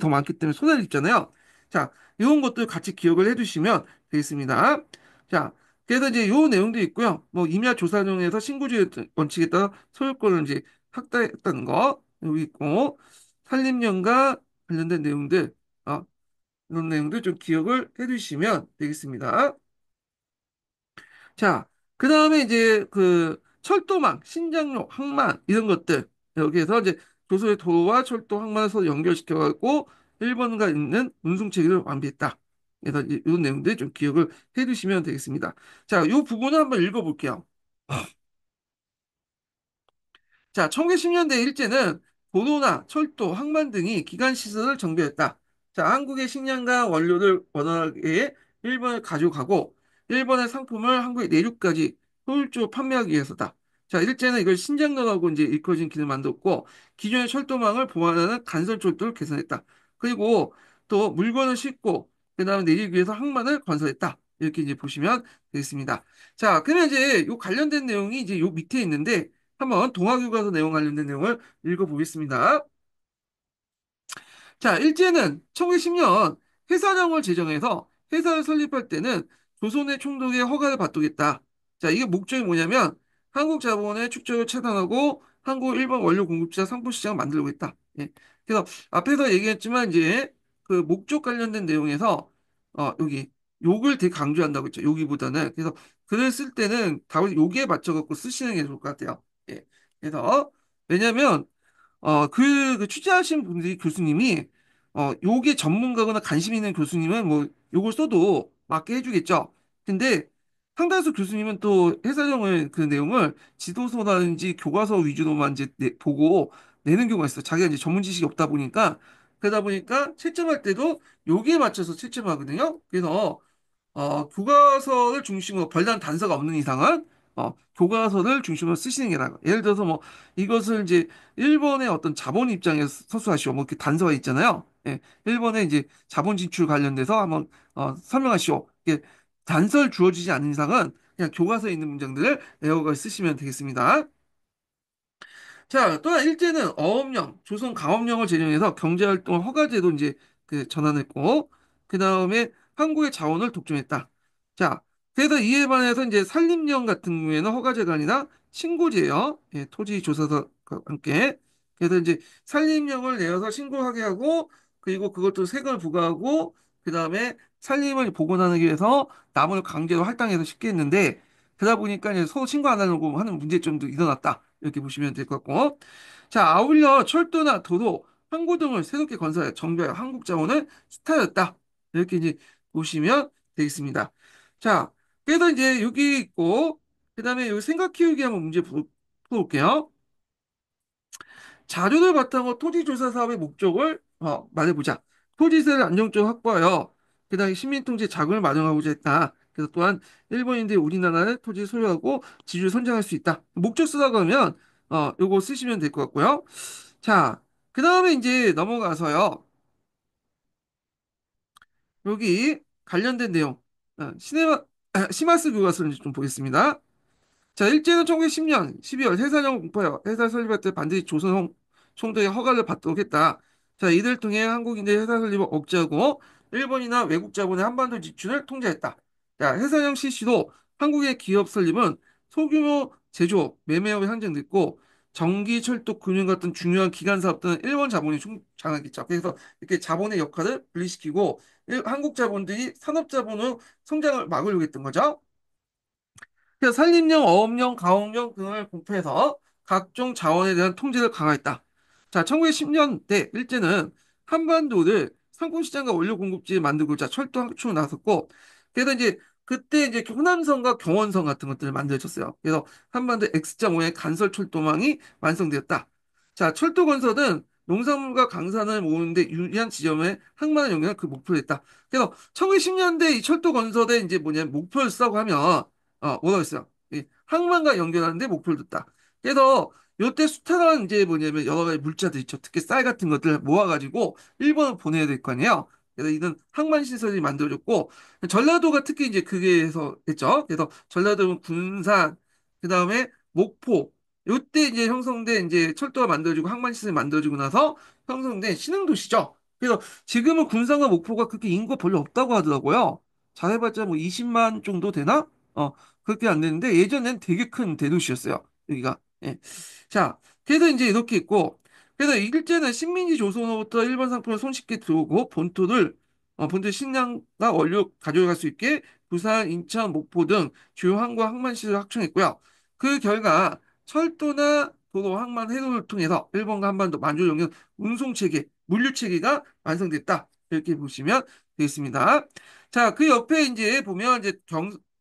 더 많기 때문에 손해를 입잖아요. 자, 이런 것들 같이 기억을 해두시면 되겠습니다. 자, 그래서 이제 요 내용도 있고요. 뭐 임야 조사령에서 신고주의 원칙에 따라 소유권을 이제 확대했다는 거 여기 있고 산림령과 관련된 내용들 이런 내용들 좀 기억을 해두시면 되겠습니다. 자, 그 다음에 이제 그 철도망, 신장로, 항만 이런 것들 여기에서 이제 조선의 도로와 철도, 항만을 서로 연결시켜갖고 일본과 있는 운송 체계를 완비했다. 그래서 이런 내용들 좀 기억을 해두시면 되겠습니다. 자, 이 부분을 한번 읽어볼게요. 자, 1910년대 일제는 도로나 철도, 항만 등이 기간 시설을 정비했다. 자, 한국의 식량과 원료를 원활하게 일본에 가져가고 일본의 상품을 한국의 내륙까지 효율적으로 판매하기 위해서다. 자, 일제는 이걸 신장로라고 이제 일컬어진 길을 만들었고, 기존의 철도망을 보완하는 간설철도를 개선했다. 그리고 또 물건을 싣고, 그 다음에 내리기 위해서 항만을 건설했다. 이렇게 이제 보시면 되겠습니다. 자, 그러면 이제 요 관련된 내용이 이제 요 밑에 있는데, 한번 동아교과서 내용 관련된 내용을 읽어보겠습니다. 자, 일제는 1910년 회사령을 제정해서 회사를 설립할 때는 조선의 총독의 허가를 받도록 자, 이게 목적이 뭐냐면 한국 자본의 축적을 차단하고 한국 일본 원료 공급자 상품 시장을 만들려고 했다. 예. 그래서 앞에서 얘기했지만 이제 그 목적 관련된 내용에서 여기 욕을 되게 강조한다고 했죠. 여기보다는. 그래서 글을 쓸 때는 답을 여기에 맞춰 갖고 쓰시는 게 좋을 것 같아요. 예. 그래서 왜냐면 그 취재하신 분들이 교수님이, 요게 전문가거나 관심 있는 교수님은 뭐, 요걸 써도 맞게 해주겠죠. 근데 상당수 교수님은 또 해설형을 그 내용을 지도서라든지 교과서 위주로만 이제 보고 내는 경우가 있어요. 자기가 이제 전문 지식이 없다 보니까, 그러다 보니까 채점할 때도 여기에 맞춰서 채점하거든요. 그래서 교과서를 중심으로 별다른 단서가 없는 이상은 교과서를 중심으로 쓰시는 게 나아요. 예를 들어서 뭐 이것을 이제 일본의 어떤 자본 입장에서 서술하시오. 뭐 이렇게 단서가 있잖아요. 예, 일본의 이제 자본 진출 관련돼서 한번 설명하시오. 이게 단서를 주어지지 않는 이상은 그냥 교과서에 있는 문장들을 외워가 쓰시면 되겠습니다. 자, 또한 일제는 어업령, 조선 강업령을 제정해서 경제활동 허가제도 이제 그 전환했고, 그 다음에 한국의 자원을 독점했다. 자, 그래서 이에 반해서 이제 산림령 같은 경우에는 허가제가 아니라 신고제요. 예, 토지조사서와 함께. 그래서 이제 산림령을 내어서 신고하게 하고, 그리고 그것도 세금을 부과하고, 그 다음에 산림을 복원하기 위해서 나무를 강제로 할당해서 쉽게 했는데, 그러다 보니까 이제 서로 신고 안 하려고 하는 문제점도 일어났다. 이렇게 보시면 될 것 같고. 자, 아울러 철도나 도로, 항구 등을 새롭게 건설해 정비하여 한국 자원을 수탈했다. 이렇게 이제 보시면 되겠습니다. 자, 그래서 이제 여기 있고, 그 다음에 여기 생각 키우기 한번 문제 풀어볼게요. 자료를 바탕으로 토지조사 사업의 목적을 말해보자. 토지세를 안정적으로 확보하여 그다음에 시민통제 자금을 마련하고자 했다. 그래서 또한 일본인들이 우리나라의 토지 소유하고 지주를 선정할 수 있다. 목적 쓰라고 하면 요거 쓰시면 될 것 같고요. 자, 그다음에 이제 넘어가서요. 여기 관련된 내용 시마스 교과서를 좀 보겠습니다. 자, 일제는 1910년 12월 해사령을 공포하여 해사 설립할 때 반드시 조선 총독의 허가를 받도록 했다. 자, 이들 통해 한국인들의 해사 설립을 억제하고 일본이나 외국 자본의 한반도 진출을 통제했다. 자, 해사령 실시로 한국의 기업 설립은 소규모 제조업, 매매업에 한정됐고 전기, 철도, 금융 같은 중요한 기간 사업들은 일본 자본이 장악했죠. 그래서 이렇게 자본의 역할을 분리시키고 한국 자본들이 산업 자본으로 성장을 막으려고 했던 거죠. 그래서 산림령, 어업령, 가옥령 등을 공표해서 각종 자원에 대한 통제를 강화했다. 자, 1910년대 일제는 한반도를 상공시장과 원료 공급지에 만들고자 철도 확충을 나섰고, 그래서 이제 그때 이제 호남선과 경원선 같은 것들을 만들어졌어요. 그래서 한반도 X자 모양의 간설 철도망이 완성되었다. 자, 철도 건설은 농산물과 강산을 모으는데 유리한 지점에 항만을 연결한 그 목표를 했다. 그래서 1910년대 이 철도 건설에 이제 뭐냐면 목표를 쓰라고 하면 뭐라고 했어요? 이 항만과 연결하는데 목표를 뒀다. 그래서 요때 수탈한 이제 뭐냐면 여러 가지 물자들 있죠. 특히 쌀 같은 것들 모아가지고 일본을 보내야 될 거 아니에요. 그래서 이런 항만 시설이 만들어졌고 전라도가 특히 이제 그게 해서 했죠. 그래서 전라도는 군산, 그 다음에 목포 요때 이제 형성된 이제 철도가 만들어지고 항만 시설이 만들어지고 나서 형성된 신흥도시죠. 그래서 지금은 군산과 목포가 그렇게 인구가 별로 없다고 하더라고요. 잘해봤자 뭐 20만 정도 되나? 그렇게 안 되는데 예전엔 되게 큰 대도시였어요. 여기가. 예. 자, 그래서 이제 이렇게 있고, 그래서 일제는 식민지 조선으로부터 일본 상품을 손쉽게 들어오고 본토 식량과 원료 가져갈 수 있게 부산, 인천, 목포 등 주요 항구 항만 시설을 확충했고요. 그 결과 철도나 도로, 항만, 해로를 통해서 일본과 한반도 만주 연결 운송 체계, 물류 체계가 완성됐다. 이렇게 보시면 되겠습니다. 자, 그 옆에 이제 보면 이제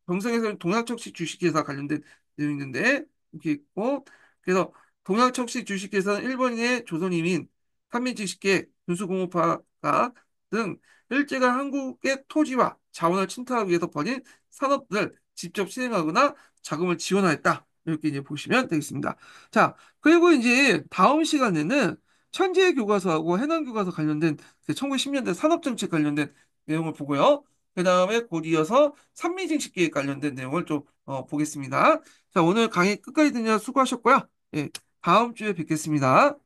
경성에서는 동양척식 주식회사 관련된 내용이 있는데 이렇게 있고 그래서 동양척식 주식회사는 일본인의 조선인민 한민지식계 군수공업화가 등 일제가 한국의 토지와 자원을 침투하기 위해서 벌인 산업들을 직접 실행하거나 자금을 지원하였다. 이렇게 이제 보시면 되겠습니다. 자, 그리고 이제 다음 시간에는 천재 교과서하고 해남 교과서 관련된 1910년대 산업정책 관련된 내용을 보고요. 그 다음에 곧 이어서 산미증식계획 관련된 내용을 좀 보겠습니다. 자, 오늘 강의 끝까지 듣느라 수고하셨고요. 예, 다음 주에 뵙겠습니다.